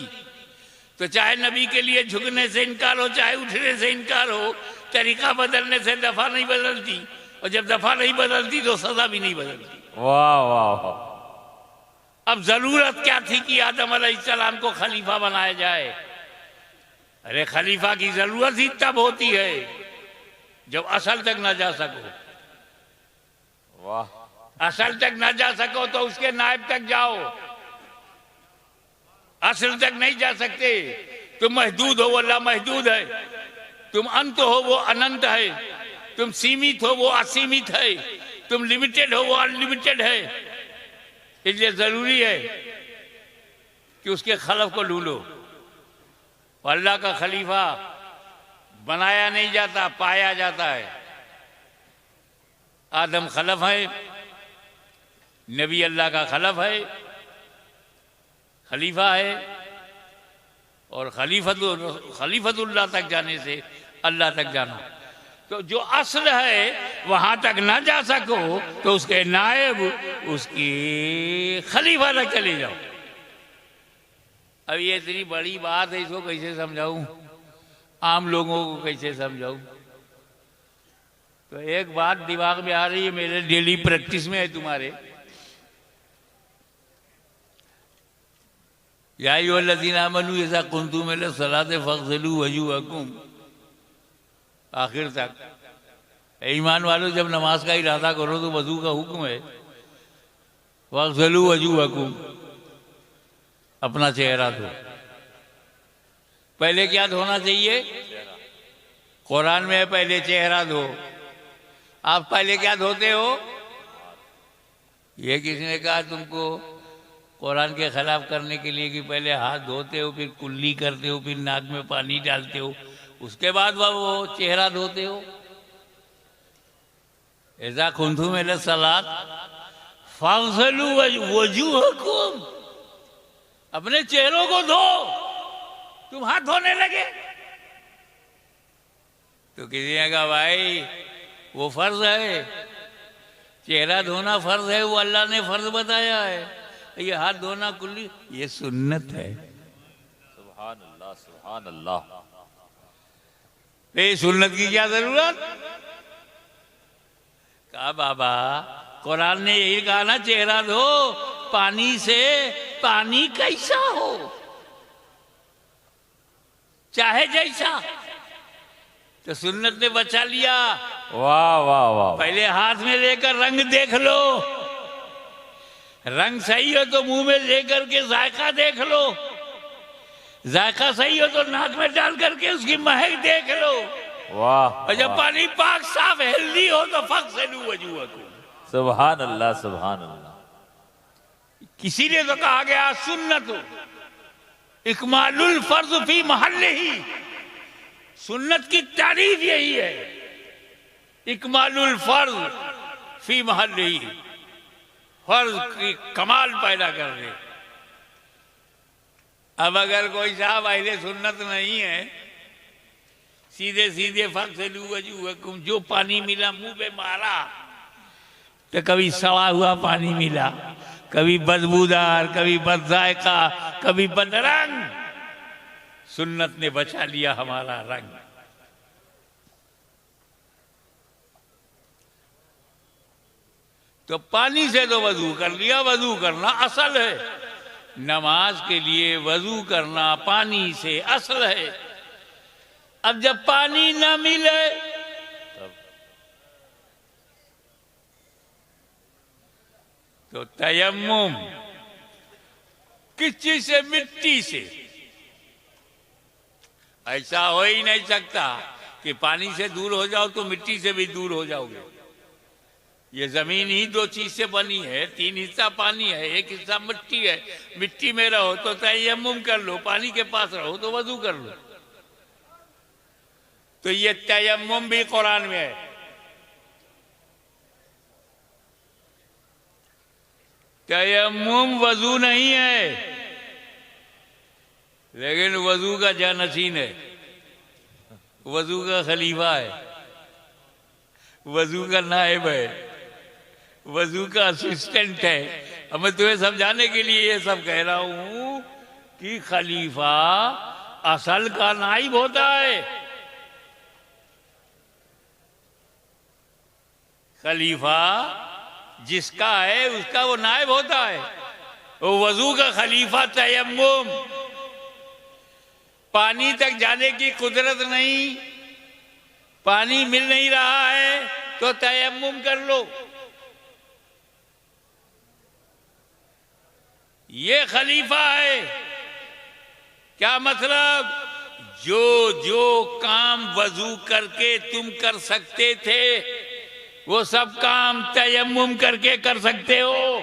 A: तो चाहे नबी के लिए झुकने से इनकार हो चाहे उठने से इनकार हो, तरीका बदलने से दफा नहीं बदलती, और जब दफा नहीं बदलती तो सजा भी नहीं बदलती।
B: वाह वाह वाह।
A: अब जरूरत क्या थी कि आदम अलैहिस्सलाम को खलीफा बनाया जाए? अरे खलीफा की जरूरत ही तब होती है जब असल तक ना जा सको।
B: वाह,
A: असल तक ना जा सको तो उसके नायब तक जाओ। असल तक नहीं जा सकते। तुम महदूद हो, वो लामहदूद है। तुम अंत हो, वो अनंत है। तुम सीमित हो, वो असीमित है। तुम लिमिटेड हो, वो अनलिमिटेड है। इसलिए जरूरी है कि उसके खलफ को ढूंढो। अल्लाह का खलीफा बनाया नहीं जाता, पाया जाता है। आदम खलफ है, नबी अल्लाह का खलफ है, खलीफा है। और खलीफतुल्लाह तक जाने से अल्लाह तक जाना। तो जो असल है वहां तक ना जा सको तो उसके नायब, उसकी खलीफा तक चले जाओ। अब ये इतनी बड़ी बात है, इसको कैसे समझाऊं? आम लोगों को कैसे समझाऊं? तो एक बात दिमाग में आ रही है, मेरे डेली प्रैक्टिस में है तुम्हारे। या अय्युहल्लज़ीना आमनू इज़ा कुंतुम इला सलाति फ़ग़सिलू वजूहकुम, आखिर तक। ईमान वालों, जब नमाज का इरादा करो तो वजू का हुक्म है। फ़ग़सिलू वजूहकुम, अपना चेहरा धो। पहले क्या धोना चाहिए? कुरान में है पहले चेहरा धो। आप पहले क्या धोते हो? ये किसी ने कहा तुमको कुरान के खिलाफ करने के लिए कि पहले हाथ धोते हो, फिर कुल्ली करते हो, फिर नाक में पानी डालते हो, उसके बाद वो चेहरा धोते हो। ऐसा कुंतुम इला सलात फ़ग़सिलू वजूहकुम, अपने चेहरों को धो। तुम हाथ धोने लगे तो किसी ने कहा भाई वो फर्ज है, चेहरा धोना फर्ज है, वो अल्लाह ने फर्ज बताया है। ये हाथ धोना कुल्ली ये सुन्नत है।
B: सुभान अल्लाह, सुभान अल्लाह।
A: ये सुन्नत की क्या जरूरत? कहा बाबा कुरान ने यही कहा ना, चेहरा धो पानी से। पानी कैसा हो, चाहे जैसा, तो सुन्नत ने बचा लिया।
B: वाह वाह वाह।
A: पहले हाथ में लेकर रंग देख लो, रंग सही हो तो मुंह में लेकर के जायका देख लो, जायका सही हो तो नाक में डाल करके उसकी महक देख लो।
B: वाह।
A: और जब पानी पाक साफ हेल्दी हो तो फ़ग़सिलू वजूहकुम।
B: सुभान अल्लाह, सुभान अल्लाह।
A: किसी ने तो कहा गया सुन्नत इकमालुल फर्ज फी महल्लिही, सुन्नत की तारीफ यही है, इकमालुल फर्ज फी महल्लिही, फर्ज की कमाल पैदा कर दे। अब अगर कोई साहब अहले सुन्नत नहीं है, सीधे सीधे फ़ग़सिलू वजूहकुम, जो पानी मिला मुंह पे मारा, तो कभी सड़ा हुआ पानी मिला, कभी बदबूदार, कभी बदजायका, कभी बदरंग। सुन्नत ने बचा लिया हमारा रंग। तो पानी से तो वजू कर लिया, वजू करना असल है। नमाज के लिए वजू करना पानी से असल है। अब जब पानी न मिले तो तयम्मुम, किस चीज से? मिट्टी से। ऐसा हो ही नहीं सकता कि पानी से दूर हो जाओ तो मिट्टी से भी दूर हो जाओगे। ये जमीन ही दो चीज से बनी है, 3 हिस्सा पानी है, 1 हिस्सा मिट्टी है। मिट्टी में रहो तो तयम्मुम कर लो, पानी के पास रहो तो वजू कर लो। तो ये तयम्मुम भी कुरान में है। तयम्मुम वजू नहीं है, लेकिन वजू का जानशीन है, वजू का खलीफा है, वजू का नायब है, वजू का असिस्टेंट है। अब मैं तुम्हें समझाने के लिए ये सब कह रहा हूं कि खलीफा असल का नायब होता है। खलीफा जिसका है उसका वो नायब होता है। वो वजू का खलीफा तयम्मुम। पानी तक जाने की कुदरत नहीं, पानी मिल नहीं रहा है तो तयम्मुम कर लो। ये खलीफा है। क्या मतलब? जो जो काम वजू करके तुम कर सकते थे वो सब काम तयम्मुम करके कर सकते हो।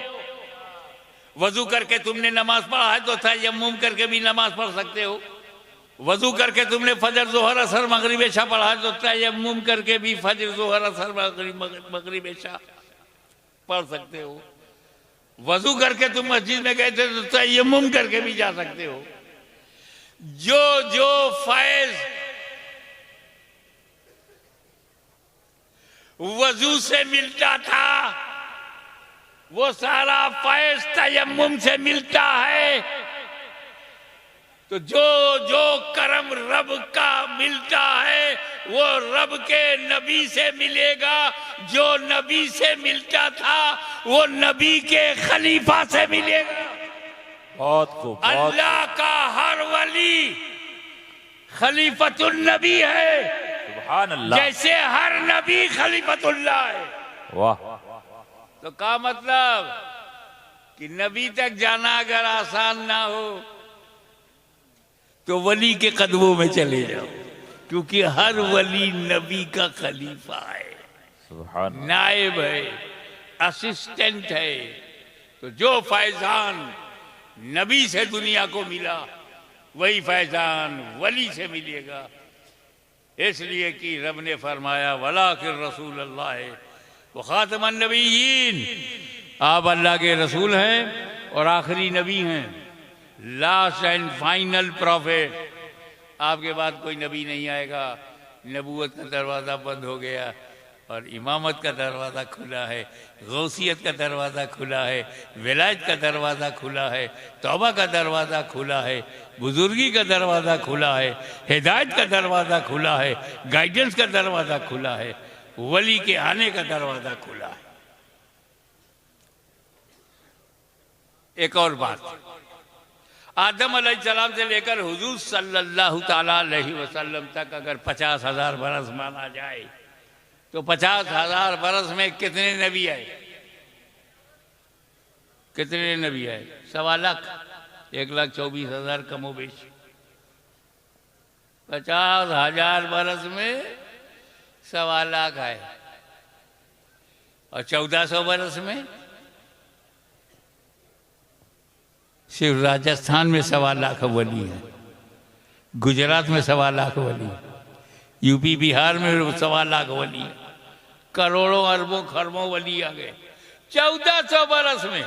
A: वजू करके तुमने नमाज पढ़ा है तो तयम्मुम करके भी नमाज पढ़ सकते हो। वजू करके तुमने फजर जोहर असर मगरिब इशा पढ़ा है तो तयम्मुम करके भी फजर जोहर असर मगरिब इशा पढ़ सकते हो। वजू करके तुम मस्जिद में गए थे तो तयम्मुम करके भी जा सकते हो। जो जो फैज वजू से मिलता था वो सारा फैज तयम्मुम से मिलता है। तो जो जो करम रब का मिलता है वो रब के नबी से मिलेगा। जो नबी से मिलता था वो नबी के खलीफा से मिलेगा।
B: बहुत खूब।
A: अल्लाह का हर वली खलीफतुल नबी है,
B: सुभान अल्लाह।
A: जैसे हर नबी खलीफतुल्लाह है।
B: वाह।
A: तो क्या मतलब कि नबी तक जाना अगर आसान ना हो तो वली के कदमों में चले जाओ, क्योंकि हर वली नबी का खलीफा है,
B: सुभान।
A: नायब है, असिस्टेंट है। तो जो फैजान नबी से दुनिया को मिला वही फैजान वली से मिलेगा। इसलिए कि रब ने फरमाया वलाकिर रसूल अल्लाह है व खातमन नबीयीन, आप अल्लाह के रसूल हैं और आखिरी नबी हैं, लास्ट एंड फाइनल प्रॉफिट। आपके बाद कोई नबी नहीं आएगा। नबूवत का दरवाज़ा बंद हो गया और इमामत का दरवाज़ा खुला है, गौसियत का दरवाज़ा खुला है, विलायत का दरवाज़ा खुला है, तौबा का दरवाज़ा खुला है, बुजुर्गी का दरवाज़ा खुला है, हिदायत का दरवाज़ा खुला है, गाइडेंस का दरवाज़ा खुला है, वली के आने का दरवाज़ा खुला है। एक और बात, आदम अलैहिस्सलाम से लेकर हुजूर सल्लल्लाहु ताला अलैहि वसल्लम तक अगर 50,000 बरस माना जाए तो 50,000 बरस में कितने नबी आए? कितने नबी आए? 1.25 लाख, 1,24,000 कमोबेश। 50,000 बरस में 1.25 लाख आए और 1400 बरस में सिर्फ राजस्थान में 1.25 लाख वली है, गुजरात में 1.25 लाख वली है, यूपी बिहार में 1.25 लाख वली है, करोड़ों अरबों खरबों वली आ गए 1400 बरस में।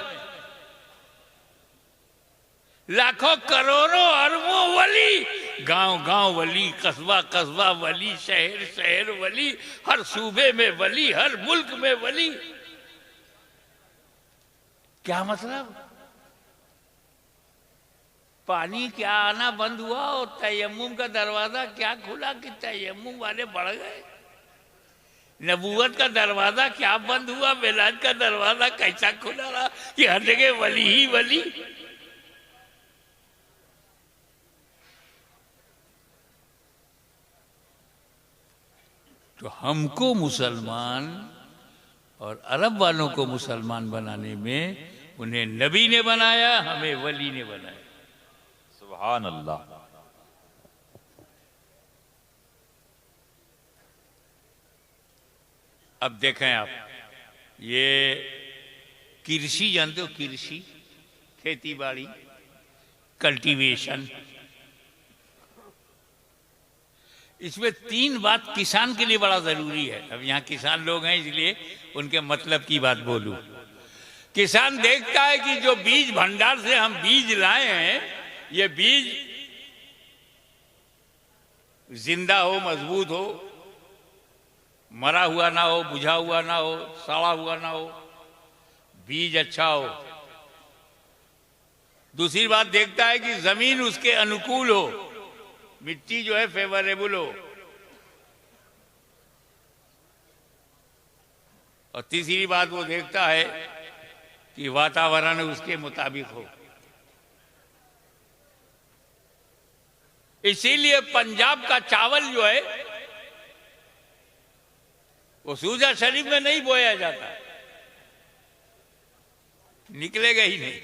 A: लाखों करोड़ों अरबों वली, गांव गांव वली, कस्बा कस्बा वली, शहर शहर वली, हर सूबे में वली, हर मुल्क में वली। क्या मतलब? पानी क्या आना बंद हुआ और तयम्मुम का दरवाजा क्या खुला कि तयम्मुम वाले बढ़ गए? नबूवत का दरवाजा क्या बंद हुआ, विलायत का दरवाजा कैसा खुला रहा कि हर जगह वली ही वली? तो हमको मुसलमान और अरब वालों को मुसलमान बनाने में उन्हें नबी ने बनाया, हमें वली ने बनाया।
B: सुभान अल्लाह।
A: अब देखें आप, ये कृषि जानते हो? कृषि, खेती बाड़ी, कल्टीवेशन, इसमें 3 बात किसान के लिए बड़ा जरूरी है। अब यहाँ किसान लोग हैं इसलिए उनके मतलब की बात बोलूं। किसान देखता है कि जो बीज भंडार से हम बीज लाए हैं, ये बीज जिंदा हो, मजबूत हो, मरा हुआ ना हो, बुझा हुआ ना हो, सड़ा हुआ ना हो, बीज अच्छा हो। दूसरी बात देखता है कि जमीन उसके अनुकूल हो, मिट्टी जो है फेवरेबल हो, और तीसरी बात वो देखता है कि वातावरण उसके मुताबिक हो। इसीलिए पंजाब का चावल जो है वो सूजा शरीफ में नहीं बोया जाता, निकलेगा ही नहीं।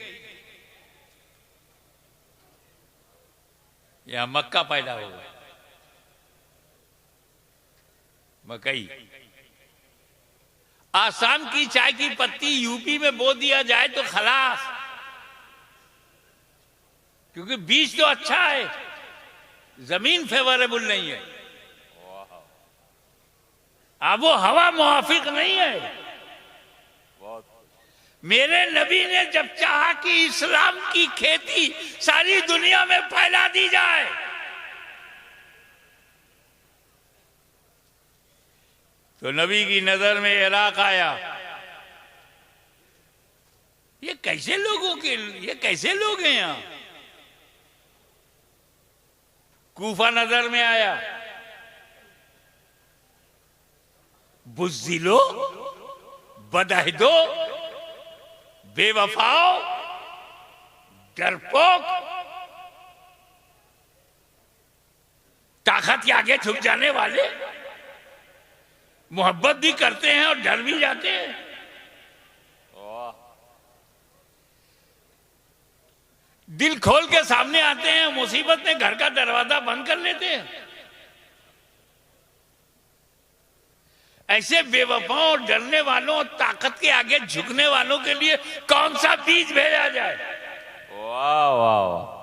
A: यहां मक्का पैदा होगा, मकई। आसाम की चाय की पत्ती यूपी में बो दिया जाए तो खलास, क्योंकि बीज तो अच्छा है, जमीन फेवरेबल नहीं है, अब वो हवा मुआफिक नहीं है। मेरे नबी ने जब चाहा कि इस्लाम की खेती सारी दुनिया में फैला दी जाए, तो नबी की नजर में इराक आया। ये कैसे लोग हैं यहां? कूफा नजर में आया। बुज़्दिलो, बदअहदो, बेवफाओ, डरपोक, ताकत के आगे झुक जाने वाले, मोहब्बत भी करते हैं और डर भी जाते हैं। दिल खोल के सामने आते हैं, मुसीबत में घर का दरवाजा बंद कर लेते हैं। ऐसे बेवफाओं और डरने वालों और ताकत के आगे झुकने वालों के लिए कौन सा बीज भेजा जाए?
B: वाह वाह।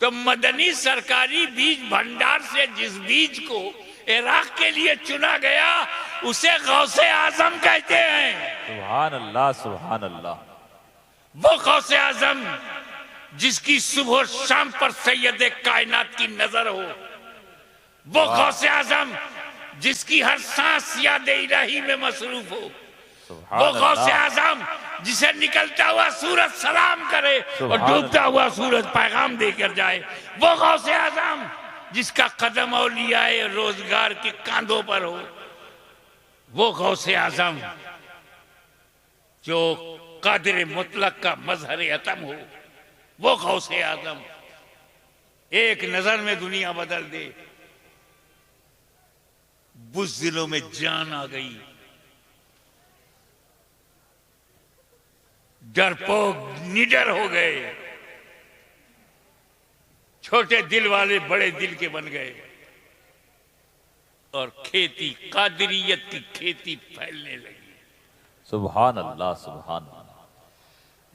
A: तो मदनी सरकारी बीज भंडार से जिस बीज को इराक के लिए चुना गया उसे गौसे आजम कहते हैं।
B: सुभान अल्लाह, सुभान अल्लाह।
A: वो गौसे आजम जिसकी सुबह शाम पर सैयद कायनात की नजर हो, वो गौसे आजम जिसकी हर सांस याद इलाही में मसरूफ हो, वो गौसे आजम जिसे निकलता हुआ सूरज सलाम करे और डूबता हुआ सूरज पैगाम देकर जाए, वो गौसे आजम जिसका कदम औलियाए रोजगार के कांधों पर हो, वो गौसे आजम जो कादिर मुतलक का मजहर अतम हो, वो गौसे आजम एक नजर में दुनिया बदल दे। बुज़्दिलों में जान आ गई, डरपोक निडर हो गए, छोटे दिल वाले बड़े दिल के बन गए और खेती, कादिरियत की खेती फैलने लगी।
B: सुभान अल्लाह, सुभान अल्लाह।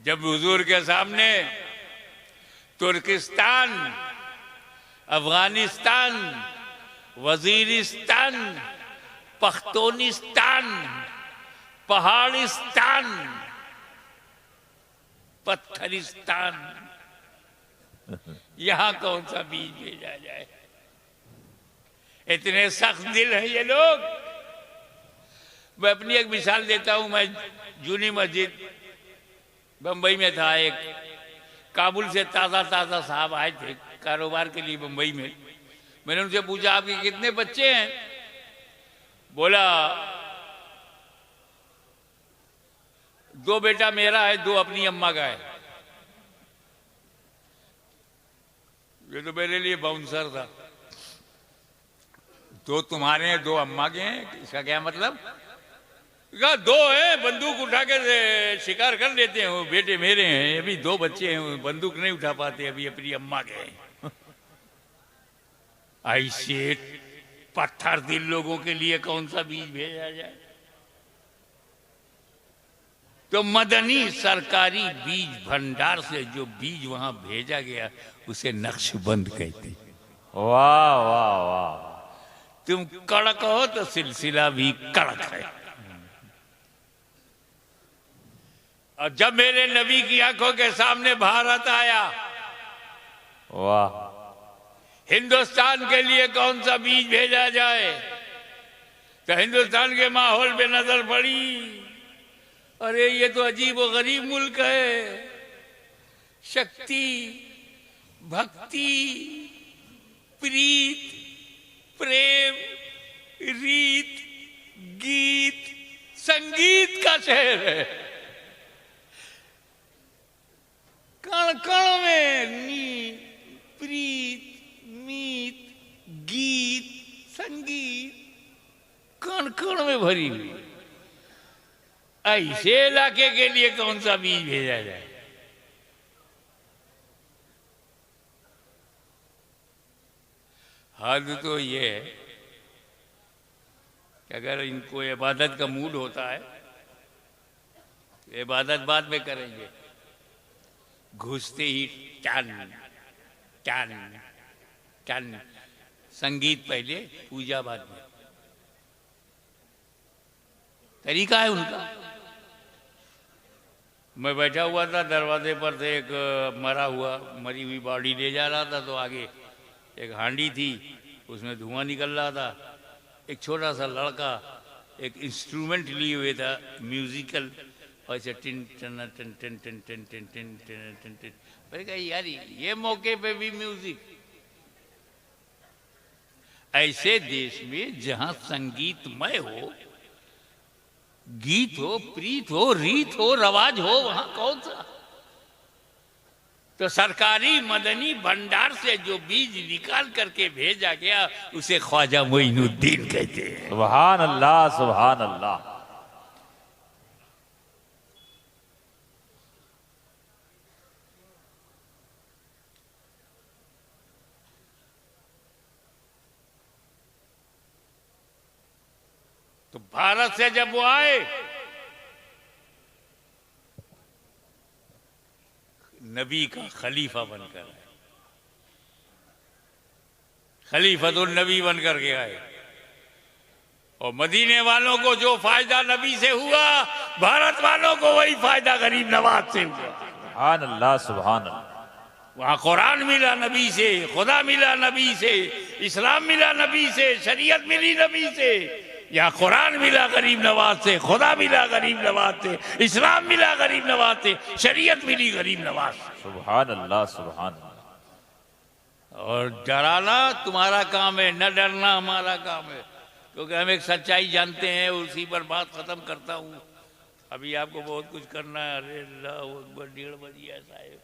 A: जब हुजूर के सामने तुर्किस्तान, अफगानिस्तान, वजीरिस्तान, पख्तूनिस्तान, पहाड़िस्तान, पत्थरिस्तान, यहां कौन सा बीज भेजा जाए? इतने सख्त दिल है ये लोग। मैं अपनी एक मिसाल देता हूं। मैं जूनी मस्जिद बंबई में था, एक काबुल से ताजा ताजा साहब आए थे कारोबार के लिए बंबई में। मैंने उनसे पूछा आपके कितने बच्चे हैं? बोला 2 बेटा मेरा है, 2 अपनी अम्मा का है। ये तो मेरे लिए बाउंसर था। 2 तुम्हारे हैं, 2 अम्मा के हैं, इसका क्या मतलब? कहा 2 है, बंदूक उठा के शिकार कर लेते हैं, वो बेटे मेरे हैं। अभी 2 बच्चे हैं, बंदूक नहीं उठा पाते, अभी अपनी अम्मा के हैं। ऐसे पत्थर दिल लोगों के लिए कौन सा बीज भेजा जाए? तो मदनी सरकारी बीज भंडार से जो बीज वहां भेजा गया उसे नक्शबंद कहते।
B: वाह वाह वाह।
A: तुम कड़क हो तो सिलसिला भी कड़क है। और जब मेरे नबी की आंखों के सामने भारत आया,
B: वाह,
A: हिंदुस्तान के लिए कौन सा बीज भेजा जाए? तो हिंदुस्तान के माहौल पे नजर पड़ी, अरे ये तो अजीब व गरीब मुल्क है। शक्ति, भक्ति, प्रीत, प्रेम, रीत, गीत, संगीत का शहर है। कण कण में नीत, प्रीत, गुण में भरी हुई। ऐसे इलाके के लिए कौन सा बीज भेजा जाए? हद तो ये है कि अगर इनको इबादत का मूड होता है तो इबादत बाद में करेंगे, घुसते ही टन टन टन, संगीत पहले, पूजा बाद में। तरीका है उनका। मैं बैठा हुआ था दरवाजे पर से, एक मरी हुई बॉडी ले जा रहा था, तो आगे एक हांडी थी, उसमें धुआं निकल रहा था। एक छोटा सा लड़का एक इंस्ट्रूमेंट लिए हुए था म्यूजिकल, ऐसे टिन टन टिन टिन टिन टिन टिन टिन टिन टिन टिन। मैंने कहा यार ये मौके पे भी म्यूजिक। ऐसे देश में जहां संगीतमय हो, गीत हो, प्रीत हो, रीत हो, रवाज हो, वहां कौन सा? तो सरकारी मदनी भंडार से जो बीज निकाल करके भेजा गया उसे ख्वाजा मोइनुद्दीन कहते हैं।
B: सुभान अल्लाह, सुभान अल्लाह।
A: तो भारत से जब वो आए, नबी का खलीफा बनकर आए, खलीफतुल नबी बनकर के आए। और मदीने वालों को जो फायदा नबी से हुआ, भारत वालों को वही फायदा गरीब नवाज से हुआ।
B: सुभान अल्लाह, सुभान अल्लाह।
A: वहां कुरान मिला नबी से, खुदा मिला नबी से, इस्लाम मिला नबी से, शरीयत मिली नबी से। यहाँ कुरान मिला गरीब नवाज से, खुदा मिला गरीब नवाज से, इस्लाम मिला गरीब नवाज से, शरीयत मिली गरीब नवाज से।
B: सुभान अल्लाह, सुभान अल्लाह।
A: और डराना तुम्हारा काम है, न डरना हमारा काम है, क्योंकि हम एक सच्चाई जानते हैं। उसी पर बात खत्म करता हूँ। अभी आपको बहुत कुछ करना है। अरे अल्लाह अकबर, 1:30 बज गया साहब।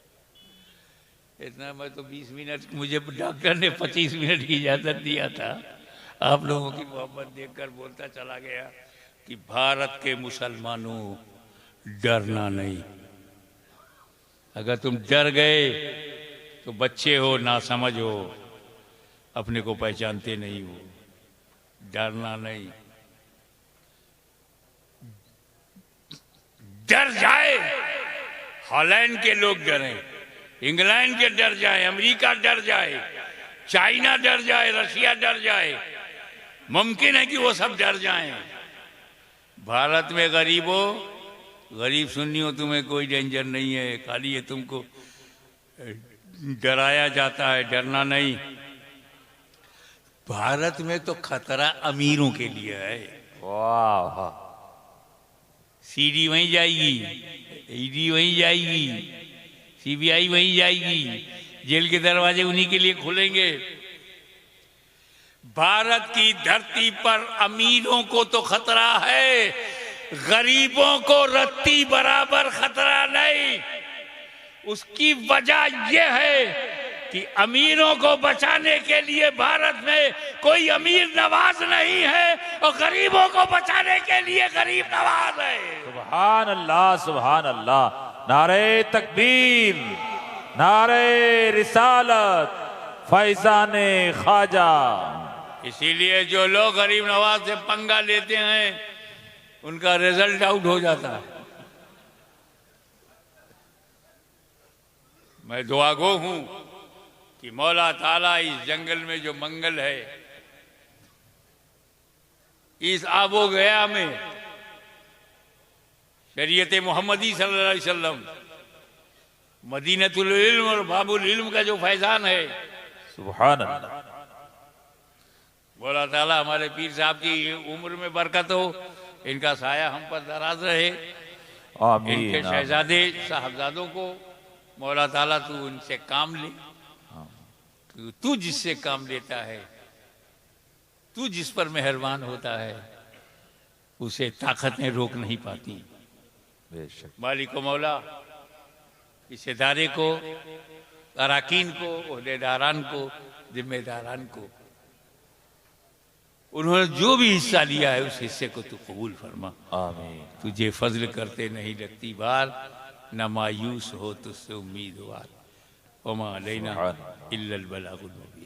A: इतना मैं तो 20 मिनट, मुझे डॉक्टर ने 25 मिनट की इजाजत दिया था। आप लोगों की मोहब्बत देखकर बोलता चला गया कि भारत के मुसलमानों, डरना नहीं। अगर तुम डर गए तो बच्चे हो, ना समझ हो, अपने को पहचानते नहीं हो। डरना नहीं। डर जाए, हॉलैंड के लोग डरें, इंग्लैंड के डर जाए, अमेरिका डर जाए, चाइना डर जाए, रशिया डर जाए, मुमकिन है कि वो सब डर जाएं। भारत में गरीबों, गरीब सुन्नी हो, तुम्हें कोई डेंजर नहीं है। खाली ये तुमको डराया जाता है, डरना नहीं। भारत में तो खतरा अमीरों के लिए है।
B: वाह,
A: सीडी वहीं जाएगी, ईडी वहीं जाएगी, सीबीआई वहीं जाएगी, जेल के दरवाजे उन्हीं के लिए खुलेंगे। भारत की धरती पर अमीरों को तो खतरा है, गरीबों को रत्ती बराबर खतरा नहीं। उसकी वजह यह है कि अमीरों को बचाने के लिए भारत में कोई अमीर नवाज नहीं है, और गरीबों को बचाने के लिए गरीब नवाज है।
B: सुभान अल्लाह, सुभान अल्लाह। नारे तकबीर, नारे रिसालत, फैजाने ख्वाजा।
A: इसीलिए जो लोग गरीब नवाज से पंगा लेते हैं उनका रिजल्ट आउट हो जाता है। मैं दुआगो हूं कि मौला ताला इस जंगल में जो मंगल है, इस आबो गया में शरीयत मोहम्मदी सल्लल्लाहु अलैहि वसल्लम, मदीनतुल इल्म और बाबुल इल्म का जो फैजान है,
B: सुभान अल्लाह।
A: मौला ताला हमारे पीर साहब की उम्र में बरकत हो, इनका साया हम पर दराज रहे।
B: आमीन।
A: इनके शहजादे साहबजादों को मौला ताला तू उनसे काम ले। तू जिससे काम लेता है, तू जिस पर मेहरबान होता है, उसे ताकतें रोक नहीं पाती।
B: बेशक।
A: मालिक मौला इस इदारे को, अराकीन को, ओहदेदारान को, जिम्मेदारान को उन्होंने जो भी हिस्सा लिया है उस हिस्से को तू कबूल फरमा।
B: आमीन।
A: तुझे फजल करते नहीं लगती बार, न मायूस हो तुझसे उम्मीदवार। वमा अलैना इल्लल बलागुल मुबीन।